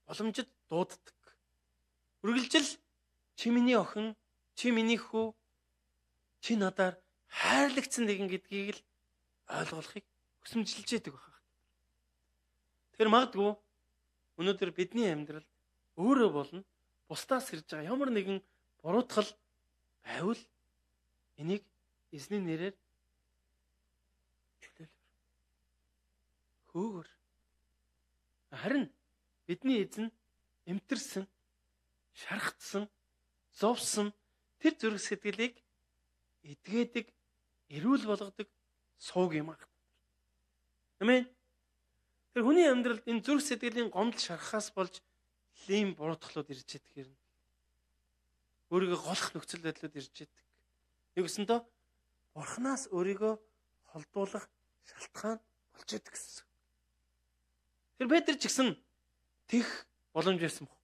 Боломжид дууддаг. Үргэлжил чи миний охин, чи миний хүү, чи надаар хайрлагдсан нэгэн гэдгийг л ойлгуулахыг хүсэмжилж яадаг байна. Тэр магадгүй өнөөдөр бидний амьдрал өөрөө болно бусдаас ирж байгаа ямар нэгэн буруутгал байвал энийг эзний нэрээр чөлөөлөв. Хөөгөр. Харин бидний эзэн эмтэрсэн, шархтсан, зовсон тэр зүрх сэтгэлийг эдгээдэг, эрүүл болгодог сууг юм аа. Амен. Тэр хүний амьдралд энэ зүрх сэтгэлийн гомдол шархаас болж ийм буруутгалууд ирж идэх юм. Өөрийгөө голох нөхцөл байдлууд ирж идэх. Нэгсэндээ Бурханаас өөрийгөө холдуулах шалтгаан болж идэх гэсэн. Тэр Петр ч гэсэн тех боломж байсан баг.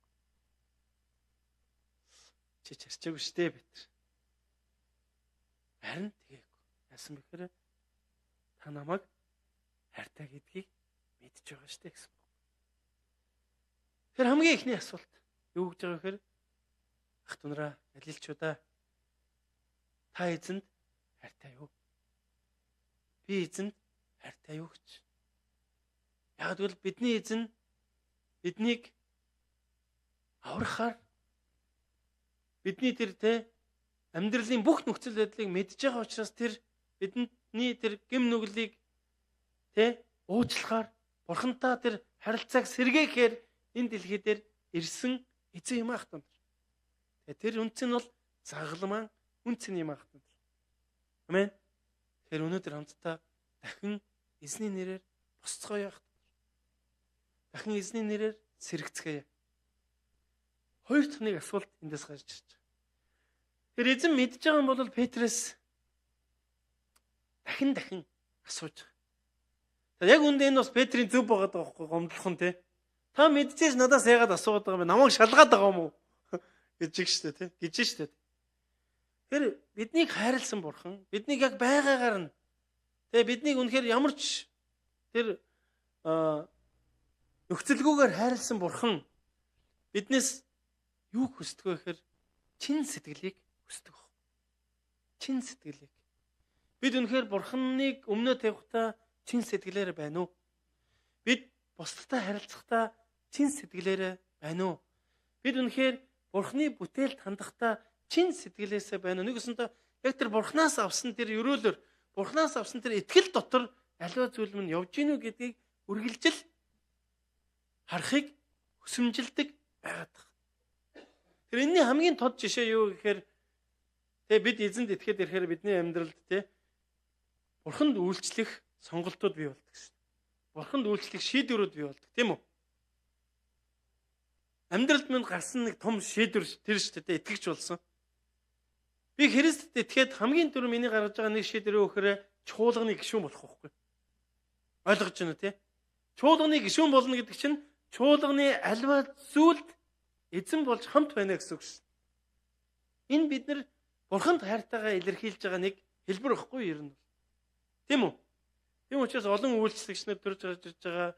Чи чарчаагүй штэ Петр. Харин тэгээгүй. Яасан бэхээр та намайг хайртай гэдгийг мэдж байгаа штэ гэсэн баг. Тэр хамгийн ихний асуулт юу гэж байгаа гэхээр ах дунараа галилчуудаа та эзэнд хайртай юу? Би эзэнд хайртай юу гэж. Яг л бидний эзэн биднийг аврахаар бидний тэр амьдралын бүх нөхцөл байдлыг мэдж байгаа учраас тэр бидний тэр гэм нүглийг уучлахаар Бурхантай тэр харилцааг сэргээхээр энэ дэлхий дээр ирсэн эзэн юм аах танд. Тэр үнц нь бол загалмаа үнц нь юм аах танд. Амен. Тэр өнөөдөр хамтдаа дахин эзний нэрээр босцгоё яах. Дахин эзний нэрээр сэрэгцгээе. Хоёр дахь нэг асуулт эндээс гарч ирж байгаа. Тэр эзэн мэдж байгаа юм бол Петрэс дахин асууж байгаа. Яг үндэ энэ бас Петрийн зөв байгаа даахгүй гомдлох нь те. Та мэдчихэж надаас яагаад асуугаад байгаа юм бэ? Намайг шалгаад байгаа юм уу? гэж штэ те. Гэж штэ. Тэр биднийг хайрлсан Бурхан, биднийг яг байгаагаар нь биднийг үнэхээр ямар ч тэр нөхцөлгүйгээр хайрлсан Бурхан биднээс юу хүсдэг вэ гэхээр чин сэтгэлийг хүсдэг. Чин сэтгэлийг. Бид үнэхээр Бурханыг өмнө тавихтаа чин сэтгэлээр байна уу? Бид бусдтай харилцахдаа чин сэтгэлээр байна уу? Бид үнэхээр Бурханы бүтээлд хандахдаа чин сэтгэлээсээ байна уу? Нэгсэнтэй яг тэр Бурханаас авсан тэр өрөөлөөр, Бурханаас авсан тэр итгэл дотор аливаа зүйл мань явж гинүү гэдгийг үргэлжил харахыг хүсэмжилдэг байгаад байна. Тэр энэний хамгийн тод жишээ юу гэхээр бид эзэнд итгэхэд ирэхээр бидний амьдралд Бурханд үйлчлэх сонголтууд бий болдог шин. Бурханд үйлчлэх шийдвэрүүд бий болдог, тийм үү? Амьдралд минь гарсан нэг том шийдвэр тэр шүү дээ, итгэж болсон. Би Христэд итгээд хамгийн түрүү миний гаргаж байгаа нэг шийдвэр юу гэхээр чуулганы гишүүн болох байхгүй. Ойлгож байна тий? Чуулганы гишүүн болно гэдэг чинь чуулганы альва зүйлд эзэн болж хамт байна гэсэн үг шин. Энэ бид нар Бурханд хайртайгаа илэрхийлж байгаа нэг хэлбэр байхгүй юу ер нь? Тийм үү? Тийм учраас олон үйлчлэгч нар төрж гарч ирж байгаа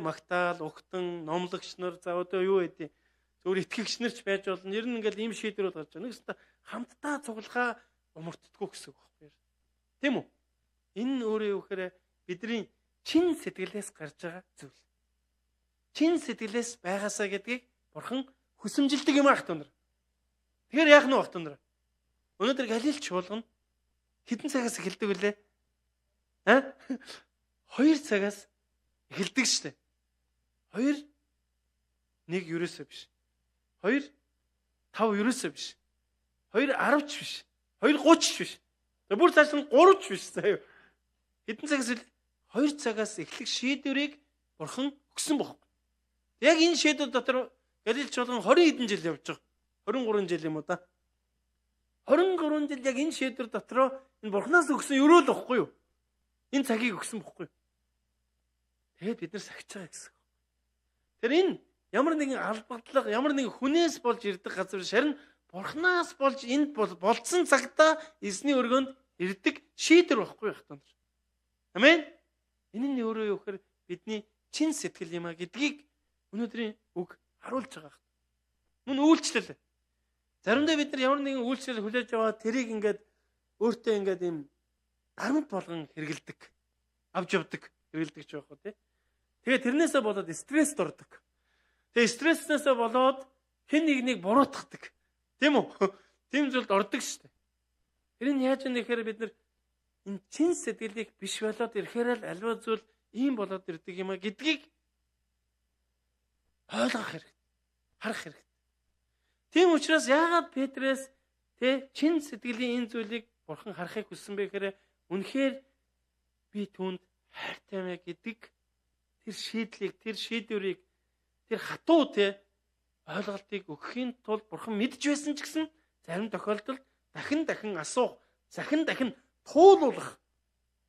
магтаал, угтан, номлогч нар за одоо юу гэдэг зөвхөн итгэгч нар ч байж болно. Ер нь ингээл ийм шийдвэрүүд гарч байгаа. Нэгсэнтэй хамтдаа цуглахаа умартдаггүй гэсэн үг байхгүй юу? Тийм үү? Энэ өөрөө юу гэхээр бидний чин сэтгэлээс гарч байгаа зүйл. Чин сэтгэлээс байгаасаа гэдгийг Бурхан хүсэмжилдэг юм аах түнэр. Тэгэхээр яах нь аах түнэр? Өнөөдөр Галилч чуулган хэдэн цагаас эхэлдэг вүлээ? 2 цагаас эхэлдэг штэ. 2 1 ерөөсөө биш. 2 5 ерөөсөө биш. 2 10 ч биш. 2 30 ч биш. Бүр цааш нь 3 ч биш заяа. Хэдэн цагаас 2 цагаас эхлэх шийдвэрийг Бурхан өгсөн баг. Яг энэ шийдвэр дотор Галилч чуулган 20 хэдэн жил явж байгаа. 23 жил юм уу да? 23 жил яг энэ шийдвэр дотроо энэ Бурханаас өгсөн өрөөл واخгүй юу? Энэ цагийг өгсөн бохгүй. Тэгээд бид нар сахиж байгаа гэсэн. Тэр энэ ямар нэгэн албадлага, ямар нэгэн хүнээс болж ирдэг газар шарин Бурханаас болж энд болцсон цагтаа эзний өргөнд ирдэг шийдвэр واخгүй байх тань. Амен. Энэ нь өөрөө юу гэхээр бидний чин сэтгэл юм а гэдгийг өнөөдрийн үг харуулж байгаа. Мөн үйлчлэл. Заримдаа бид нар ямар нэгэн үйлчлэл хүлээж аваад тэрийг ингээд өөртөө ингээд юм дарамт болгон хэрэгэлдэг. Авч явдаг, хэрэгэлдэг ч байхгүй тий. Тэгээ тэрнээсээ болоод стресст ордог. Тэгээ стресснээсээ болоод хэн нэгнийг буруутгадаг. Тийм үү? Тийм зүйлд ордог шүү дээ. Тэр нь яаж нэхээр бид нар энэ чин сэтгэлийг биш болоод ирэхээр л аливаа зүйл ийм болоод ирдэг юм а гэдгийг ойлгох хэрэгтэй. Харах хэрэгтэй. Тийм учраас яагаад Петрээс чин сэтгэлийн энэ зүйлийг Бурхан харахыг хүссэн бэ гэхээр үнэхээр би түүнд хайртай мэ гэдэг тэр шийдлийг, тэр шийдвэрийг, тэр хатуу ойлголтыг өгөхийн тулд Бурхан мэдж байсан ч гэсэн зарим тохиолдолд дахин асуух, дахин туулуулах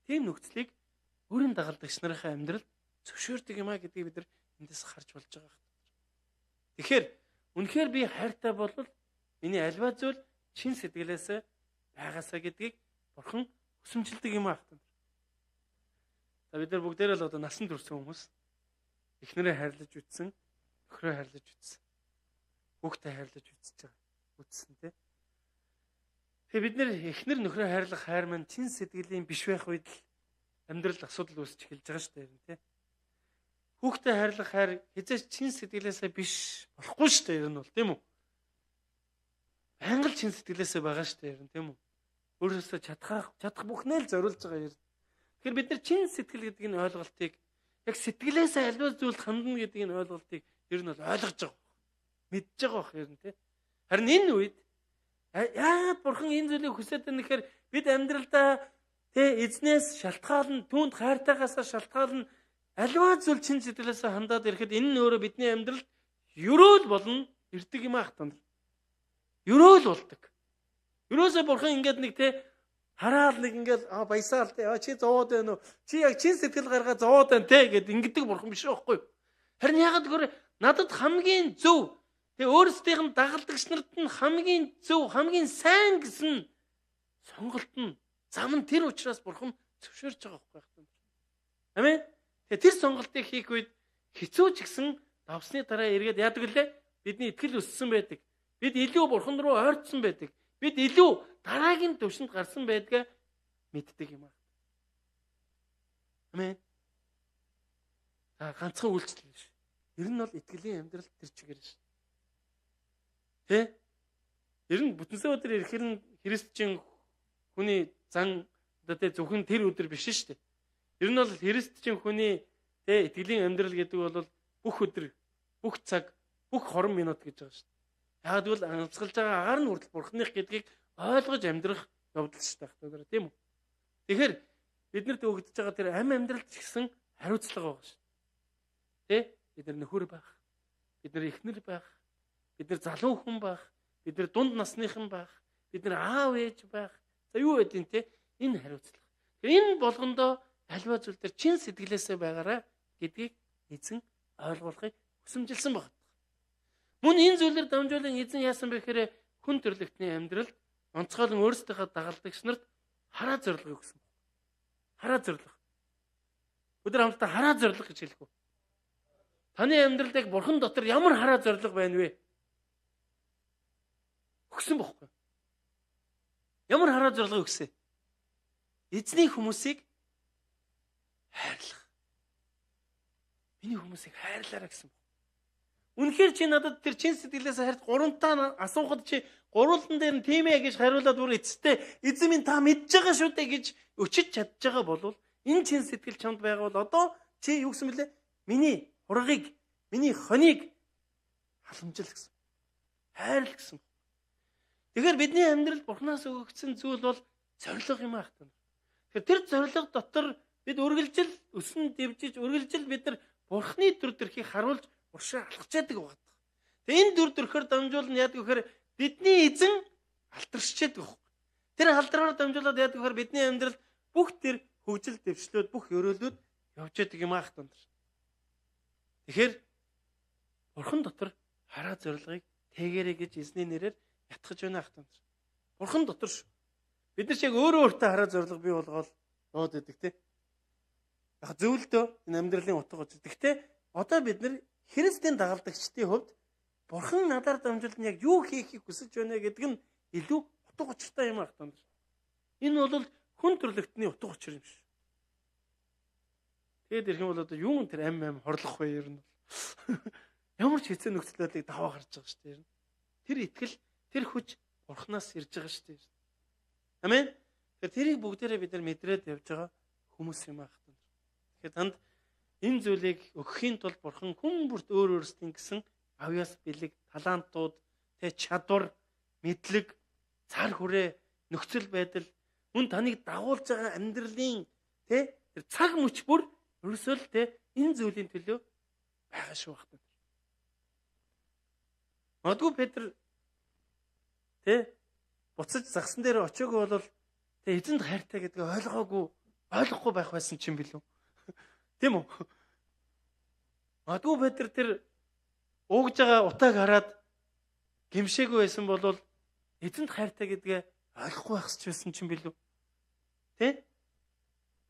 тийм нөхцөлийг өөрийн дагалдагч нарын амьдралд зөвшөөрдөг юм а гэдгийг бид нар эндээс харж болж байгаа. Тэгэхээр үнэхээр би хайртай бол миний альва зүйл чин сэтгэлээс байгаасаа гэдгийг Бурхан хүсэмжилдэг юм аа. За бид нар бүгдээрээ л одоо насан турш хүмүүс эхнэрээ хайрлаж үтсэн, нөхрөө хайрлаж үтсэн, хүүхдээ хайрлаж үтсэн тий. Тэгээ бид нэр эхнэр нөхрөө хайрлах хайр маань чин сэтгэлийн биш байх үед л амьдралд асуудал үүсч эхэлж байгаа шүү дээ тий. Хүүхдээ хайрлах хайр хязгаарч чин сэтгэлээсээ биш болохгүй шүү дээ ер нь бол тийм үү? Байнга л чин сэтгэлээсээ байгаа шүү дээ ер нь тийм үү? Өөрөөсөө чадах бүхнээ л зориулж байгаа ер нь. Тэгэхээр бид нар чин сэтгэл гэдэг энэ ойлголтыг яг сэтгэлээсээ аливаа зүйлд хандна гэдэг энэ ойлголтыг ер нь бол ойлгож байгаа. Мэдж байгаа бох ер нь тийм. Харин энэ үед яагаад Бурхан энэ зүйлийг хүсэж байна гэхээр бид амьдралдаа эзнээс шалтгаална, түүнд хайртайгаасаа шалтгаална. Аливаа зүйл чин сэтгэлээсээ хандаад ирэхэд энэ нь өөрөө бидний амьдралд ерөөл болно ирдэг юм аах танд. Ерөөл болдог. Ерөөсөө Бурхан ингээд нэг хараад нэг ингээд баясаал чи зовоод байна уу? Чи яг чин сэтгэл гаргаа зовоод байна гэд ингэдэг Бурхан биш байхгүй юу? Харин яагаад гэвэл надад хамгийн зөв өөрсдийнх нь дагалдагч нарт нь хамгийн зөв, хамгийн сайн гэсэн сонголт нь зам нь тэр учраас Бурхан зөвшөөрж байгаа байхгүй юу? Амен. Тэр сонголтыг хийх үед хэцүү ч гэсэн давсны дараа эргээд яадаг лээ? Бидний итгэл өссөн байдаг. Бид илүү Бурхан руу ойртсон байдаг. Бид илүү дараагийн төвшөнд гарсан байдгаа мэддэг юм аа. Амен. Ганцхан үйлчлэл биш. Ер нь бол итгэлийн амьдрал тэр чигээр шин. Ер нь бүтэнсэ өдөр ирэхээр нь христчин хүний зан одоо зөвхөн тэр өдөр биш шүү дээ. Ер нь бол христчин хүний итгэлийн амьдрал гэдэг бол бүх өдөр, бүх цаг, бүх хорон минут гэж байгаа шүү дээ. Яг л амсгалж байгаа агаар нь хүртэл Бурханых гэдгийг ойлгож амьдрах явдал шүү дээ. Тийм үү? Тэгэхээр биднэрт өгдөж байгаа тэр амь амьдралд ч гэсэн хариуцлага байгаа шүү. Бид нар нөхөр байх, бид нар эхнэр байх, бид нар залуу хүн байх, бид нар дунд насныхан байх, бид нар аав ээж байх. За юу гэдэг нь энэ хариуцлага. Энэ болгондоо альва зүйл төр чин сэтгэлээсээ байгаараа гэдгийг эзэн ойлгуулахыг хүсэмжилсэн байна. Мөн энэ зүйлээр дамжуулан эзэн яасан бэ гэхээр хүн төрлөختний амьдралд онцгойлон өөрсдийнхөө дагалдагч нарт хараа зорилгыг өгсөн. Хараа зорилго. Өдөр хамтдаа хараа зорилго гэж хэлэх үү? Таны амьдралд яг Бурхан дотор ямар хараа зорилго байна вэ? Өгсөн бохгүй. Ямар хараа зорилго өгсөн? Эзний хүмүүсийг хайрлах. Миний хүмүүсийг хайрлаарай гэсэн. Үнэхээр чи надад тэр чин сэтгэлээс харьд гурамтаа асуухад чи гурван дээр нь тийм ээ гэж хариулаад бүр эцэстээ эзэн минь та мэдж байгаа шүү дээ гэж өчөж чадж байгаа бол энэ чин сэтгэл чамд байгаа бол одоо чи юу гэсэн бэлээ? Миний хургийг, миний хоныг халамжил гэсэн. Хайрл гэсэн. Тэгэхээр бидний амьдралд Бурханаас өгөгдсөн зүйл бол зориг юм аах та. Тэгэхээр тэр зориг дотор бид үргэлжил өснө дэвжиж үргэлжил бид нар Бурханы дүр төрхийг харуулж уршаа алхаж яадаг байна. Тэгээ энэ дүр төрхөөр дамжуулан яадаг гэхээр бидний эзэн алдаршиж яадаг байна. Тэр алдраар дамжуулаад яадаг гэхээр бидний амьдралд бүх тэр хөгжил дэвшлүүд бүх өрөөлүүд явж яадаг юм аах та. Тэгэхээр Бурхан дотор хараа зорилгыг тээгээрэй гэж эзний нэрээр ятгах байна аах та. Бурхан дотор шүү. Бид нар ч яг өөрөө өөртөө хараа зорилго бий болгоод ноод идэг те. Яг зөвлөдөө энэ амьдралын утга учир. Гэхдээ одоо бид нар Христийн дагалдагчдын хувьд Бурхан надаар дамжуулан яг юу хийхийг хүсэж байна гэдэг нь илүү утга учиртай юм аа. Энэ бол хүн төрлөختний утга учир юм шиг. Тэгээд ирэх юм бол одоо юун тэр ам хорлох вэ ер нь. Ямар ч хэцүү нөхцөл байдлыг даваа гарч байгаа шүү дээ. Тэр итгэл, тэр хүч Бурханаас ирж байгаа шүү дээ. Амен. Тэгэхээр тэрийг бүгдээрээ бид нар мэдрээд явж байгаа хүмүүс юм аа. Тэгэхээр танд энэ зүйлийг өгөхийн тулд Бурхан хүн бүрт өөр өөрсдийн гэсэн авьяас бэлэг, талантууд, чадвар, мэдлэг, цар хүрээ, нөхцөл байдал, мөн таныг дагуулж байгаа амьдралын тэр цаг мөч бүр ерөөсөө л энэ зүйлийн төлөө байгаа шүү багтана. Магадгүй Петр буцаж загсан дээр очиагүй бол эзэнд хайртай гэдгийг ойлгохгүй байх байсан ч юм билүү. Тийм үү? Магадгүй Петр тэр уугж байгаа утааг хараад гимшээгүй байсан бол эзэнд хайртай гэдгээ ойлгохгүй байхсч байсан ч юм билүү. Тэ?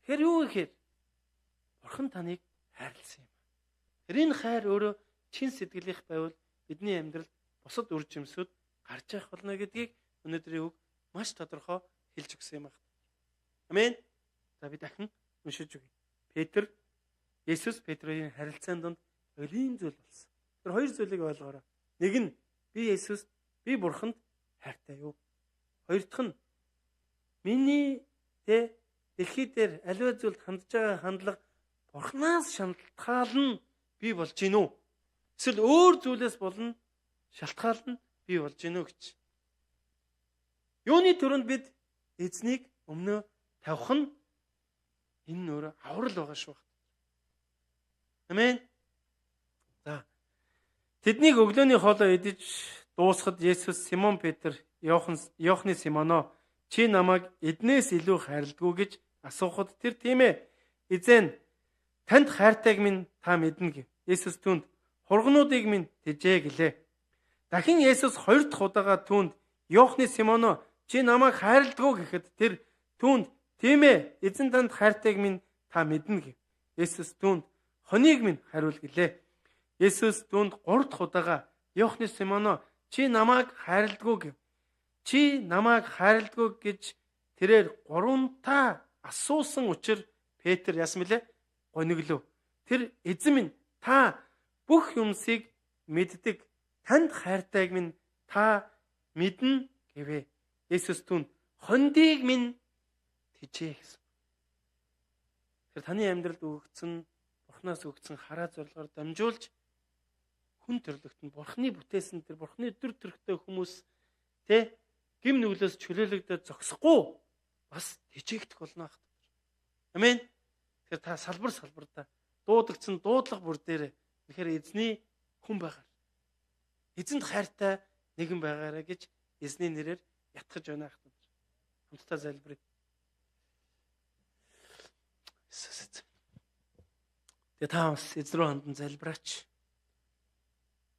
Тэр юу гэхээр Бурхан таныг хайрлсан юм. Тэр энэ хайр өөрөө чин сэтгэлийнх байвал бидний амьдралд бусад үр жимсүүд гарч явах болно гэдгийг өнөөдрийн үг маш тодорхой хэлж өгсөн юм байна. Амен. За би дахин уншиж өгье. Петр Есүс Петрийн харилцаанд донд өлийн зүйл болсон. Тэр хоёр зүйлийг ойлгоорой. Нэг нь би Есүс, би Бурханд хайртай юу? Хоёр дахь нь миний дэлхий дээр аливаа зүйлд хандж байгаа хандлага Бурханаас шалтгаална би болж гин үү? Эсвэл өөр зүйлээс болно шалтгаална би болж гин үү гэж. Юуны төрөнд бид эзнийг өмнөө тавих нь энэ нөр аврал байгаа шүү. Амен. За. Тэднийг өглөөний хоолоо идэж дуусахад Есүс Симон Петр, Иохны Симоно, чи намайг эднээс илүү хайрладгүй гэж асуухад тэр тийм ээ. Эзэн танд хайртайг минь та мэднэ гэв. Есүс түүнд хургнуудыг минь тэжээ гэлээ. Дахин Есүс хоёр дахь удаага түүнд Иохны Симоно, чи намайг хайрладгүй гэхэд тэр түүнд тийм ээ. Эзэн танд хайртайг минь та мэднэ гэв. Есүс түүнд хоныг минь хариул гэлээ. Есүс түүнд гурав дахь удаага Иохны Симоно, чи намайг хайрладгүй гэв. Чи намайг хайрладгүй гэж тэрээр гуравтаа асуусан учраас Петр яасан мөлий? Гониглов. Тэр эзэн минь та бүх юмсыг мэддэг. Танд хайртайг минь та мэднэ гэвэ. Есүс түүнд хондийг минь тэжээ гэсэн. Тэр таны амьдралд өгөгдсөн Бурханаас өгсөн хараа зорилгоор дамжуулж хүн төрлөختөнд Бурханы бүтээсэн тэр Бурханы төр төрхтэй хүмүүс гим нүглээс чөлөөлөгдөд зогсохгүй бас тэжээгдэх болно. Амен. Тэгэхээр та салбарда дуудагдсан дуудлага бүр дээр тэгэхээр эзний хүн байгаар. Эзэнд хайртай нэгэн байгаарэ гэж эзний нэрээр ятгах байна. Хамтдаа залбирая. Тэгээ та бас эзэн рүү хандан залбираач.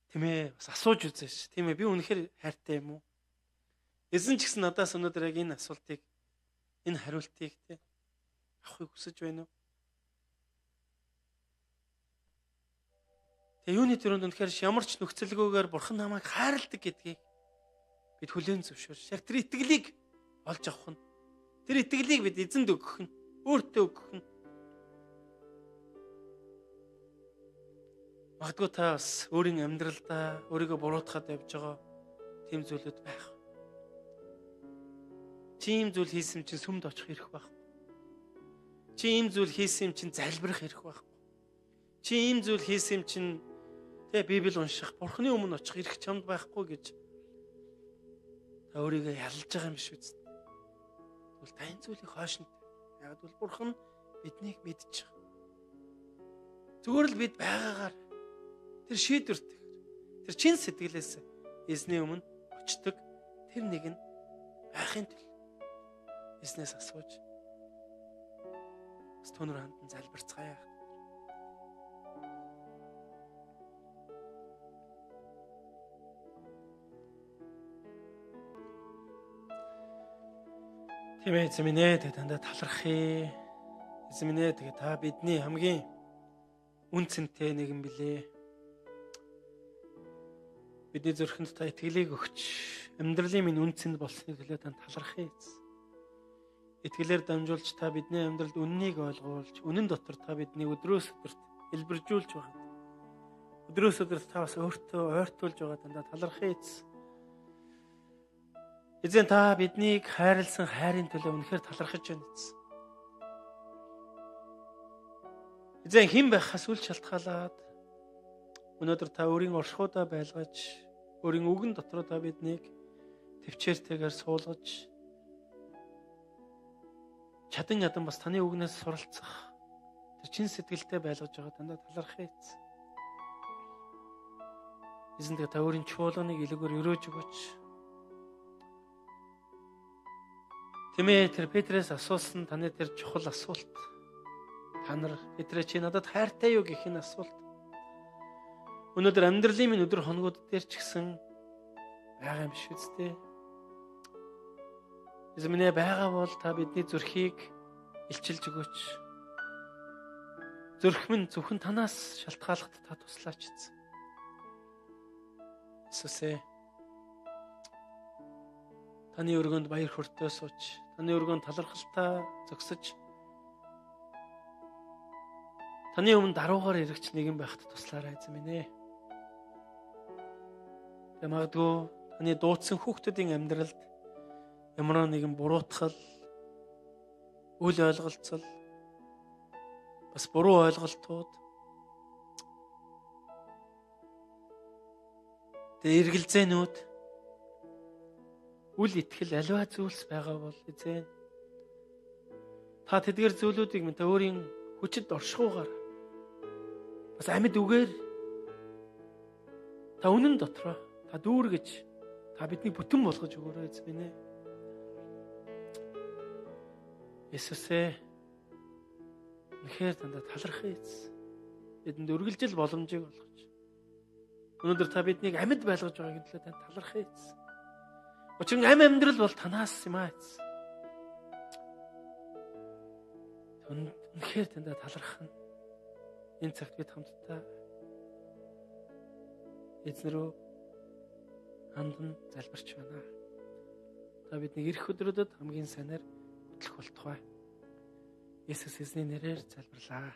Тийм ээ, бас асууж үзээш. Тийм ээ, би үнэхээр хайртай юм уу? Эзэн ч гэсэн надаас өнөөдөр яг энэ асуултыг, энэ хариултыг авахыг хүсэж байна уу? Тэгээ юуны төрөнд үнэхээр ямар ч нөхцөлгүйгээр Бурхан намайг хайрладаг гэдгийг бид хүлээн зөвшөөрч, яг тэр итгэлийг олж авах нь. Тэр итгэлийг бид эзэнд өгөх нь, өөртөө өгөх нь. Магадгүй та бас өөрийн амьдралдаа өөрийгөө буруутгаад явж байгаа тийм зүйлүүд байх. Чи ийм зүйл хийсэн чинь сүмд очих хэрэг байхгүй. Чи ийм зүйл хийсэн чинь залбирах хэрэг байхгүй. Чи ийм зүйл хийсэн чинь Библи унших, Бурханы өмнө очих хэрэг чамд байхгүй гэж та өөрийгөө ялж байгаа юм биш үү? Тэгвэл та энэ зүйлийг хойшинт. Яг бол Бурхан биднийг мэдж байгаа. Зүгээр л бид байгаагаар тэр шийдвэрт тэр чин сэтгэлээс эзний өмнө очдог тэр нэг нь байхын тулд эзнээс асууж бас түүнээр хандан залбирцгаая. Тийм ээ, эзэн минь ээ, тандаа талархъя. Эзэн минь ээ, тэгээ та бидний хамгийн үнцэнтэй нэгэн билээ. Бидний зүрхэнд та итгэлийг өгч амьдралын минь үнцэнд болсны төлөө танд талархъя эзэн. Итгэлээр дамжуулж та бидний амьдралд үннийг ойлгуулж, үнэн дотор та бидний өдрөөс өдөрт илбэржүүлж байгаа. Өдрөөс өдөрт та бас өөртөө ойртуулж байгаа танд талархъя эзэн. Эзэн та биднийг хайрлсан хайрын төлөө үнэхээр талархаж байна эзэн. Эзэн хэн байхаас үл шалтгаалаад өнөөдөр та өөрийн оршихуйдаа байлгаж, өөрийн үгэн дотроо та биднийг төвчээртэйгээр суулгаж, чадан ядан бас таны үгнээс суралцах тэр чин сэтгэлтэй байлгаж байгаа танд талархъя эзэн. Эзэн та өөрийн чуулганыг илүүгээр өрөөж өгөөч. Тэмээ тэр Петрээс асуусан таны тэр чухал асуулт. Та нар Петрэ чи надад хайртай юу гэх энэ асуулт. Өнөөдөр амьдралын минь өдөр хоногуд дээр ч гэсэн байгаа юм биш үстэй. Эзэн минь байгаа бол та бидний зүрхийг илчилж өгөөч. Зүрх минь зөвхөн танаас шалтгаалахад та туслаач эзэн. Иесусээ таны өргөнд баяр хүртээ сууч. Таны өргөнд талархалтай зогсож таны өмнө даруугаар ирэгч нэгэн байхад туслаарай эзэн минь. Магадгүй таны дуудсан хүүхдүүдийн амьдралд ямар нэгэн буруутгал, үл ойлголцол, бас буруу ойлголтууд, эргэлзээнүүд, үл итгэл аливаа зүйлс байгаа бол эзэн та тэдгээр зүйлүүдийг минь та өөрийн хүчит оршихуугаар бас амьд үгээр та үнэн дотроо та дүүргэж та бидний бүтэн болгож өгөөрэй эзэн минь. Иесусээ үнэхээр танд талархъя эзэн. Бидэнд үргэлжил боломжийг олгож өнөөдөр та биднийг амьд байлгаж байгаагийн төлөө танд талархъя эзэн. Учир нь амьдрал бол танаас юм аа эзэн. Үнэхээр танд талархна. Энэ цагт бид хамтдаа эзэн рүү хандан залбирч байна. Та бидний ирэх өдрүүдэд хамгийн сайнаар хөтлөх болтугай. Иесус эзний нэрээр залбирлаа.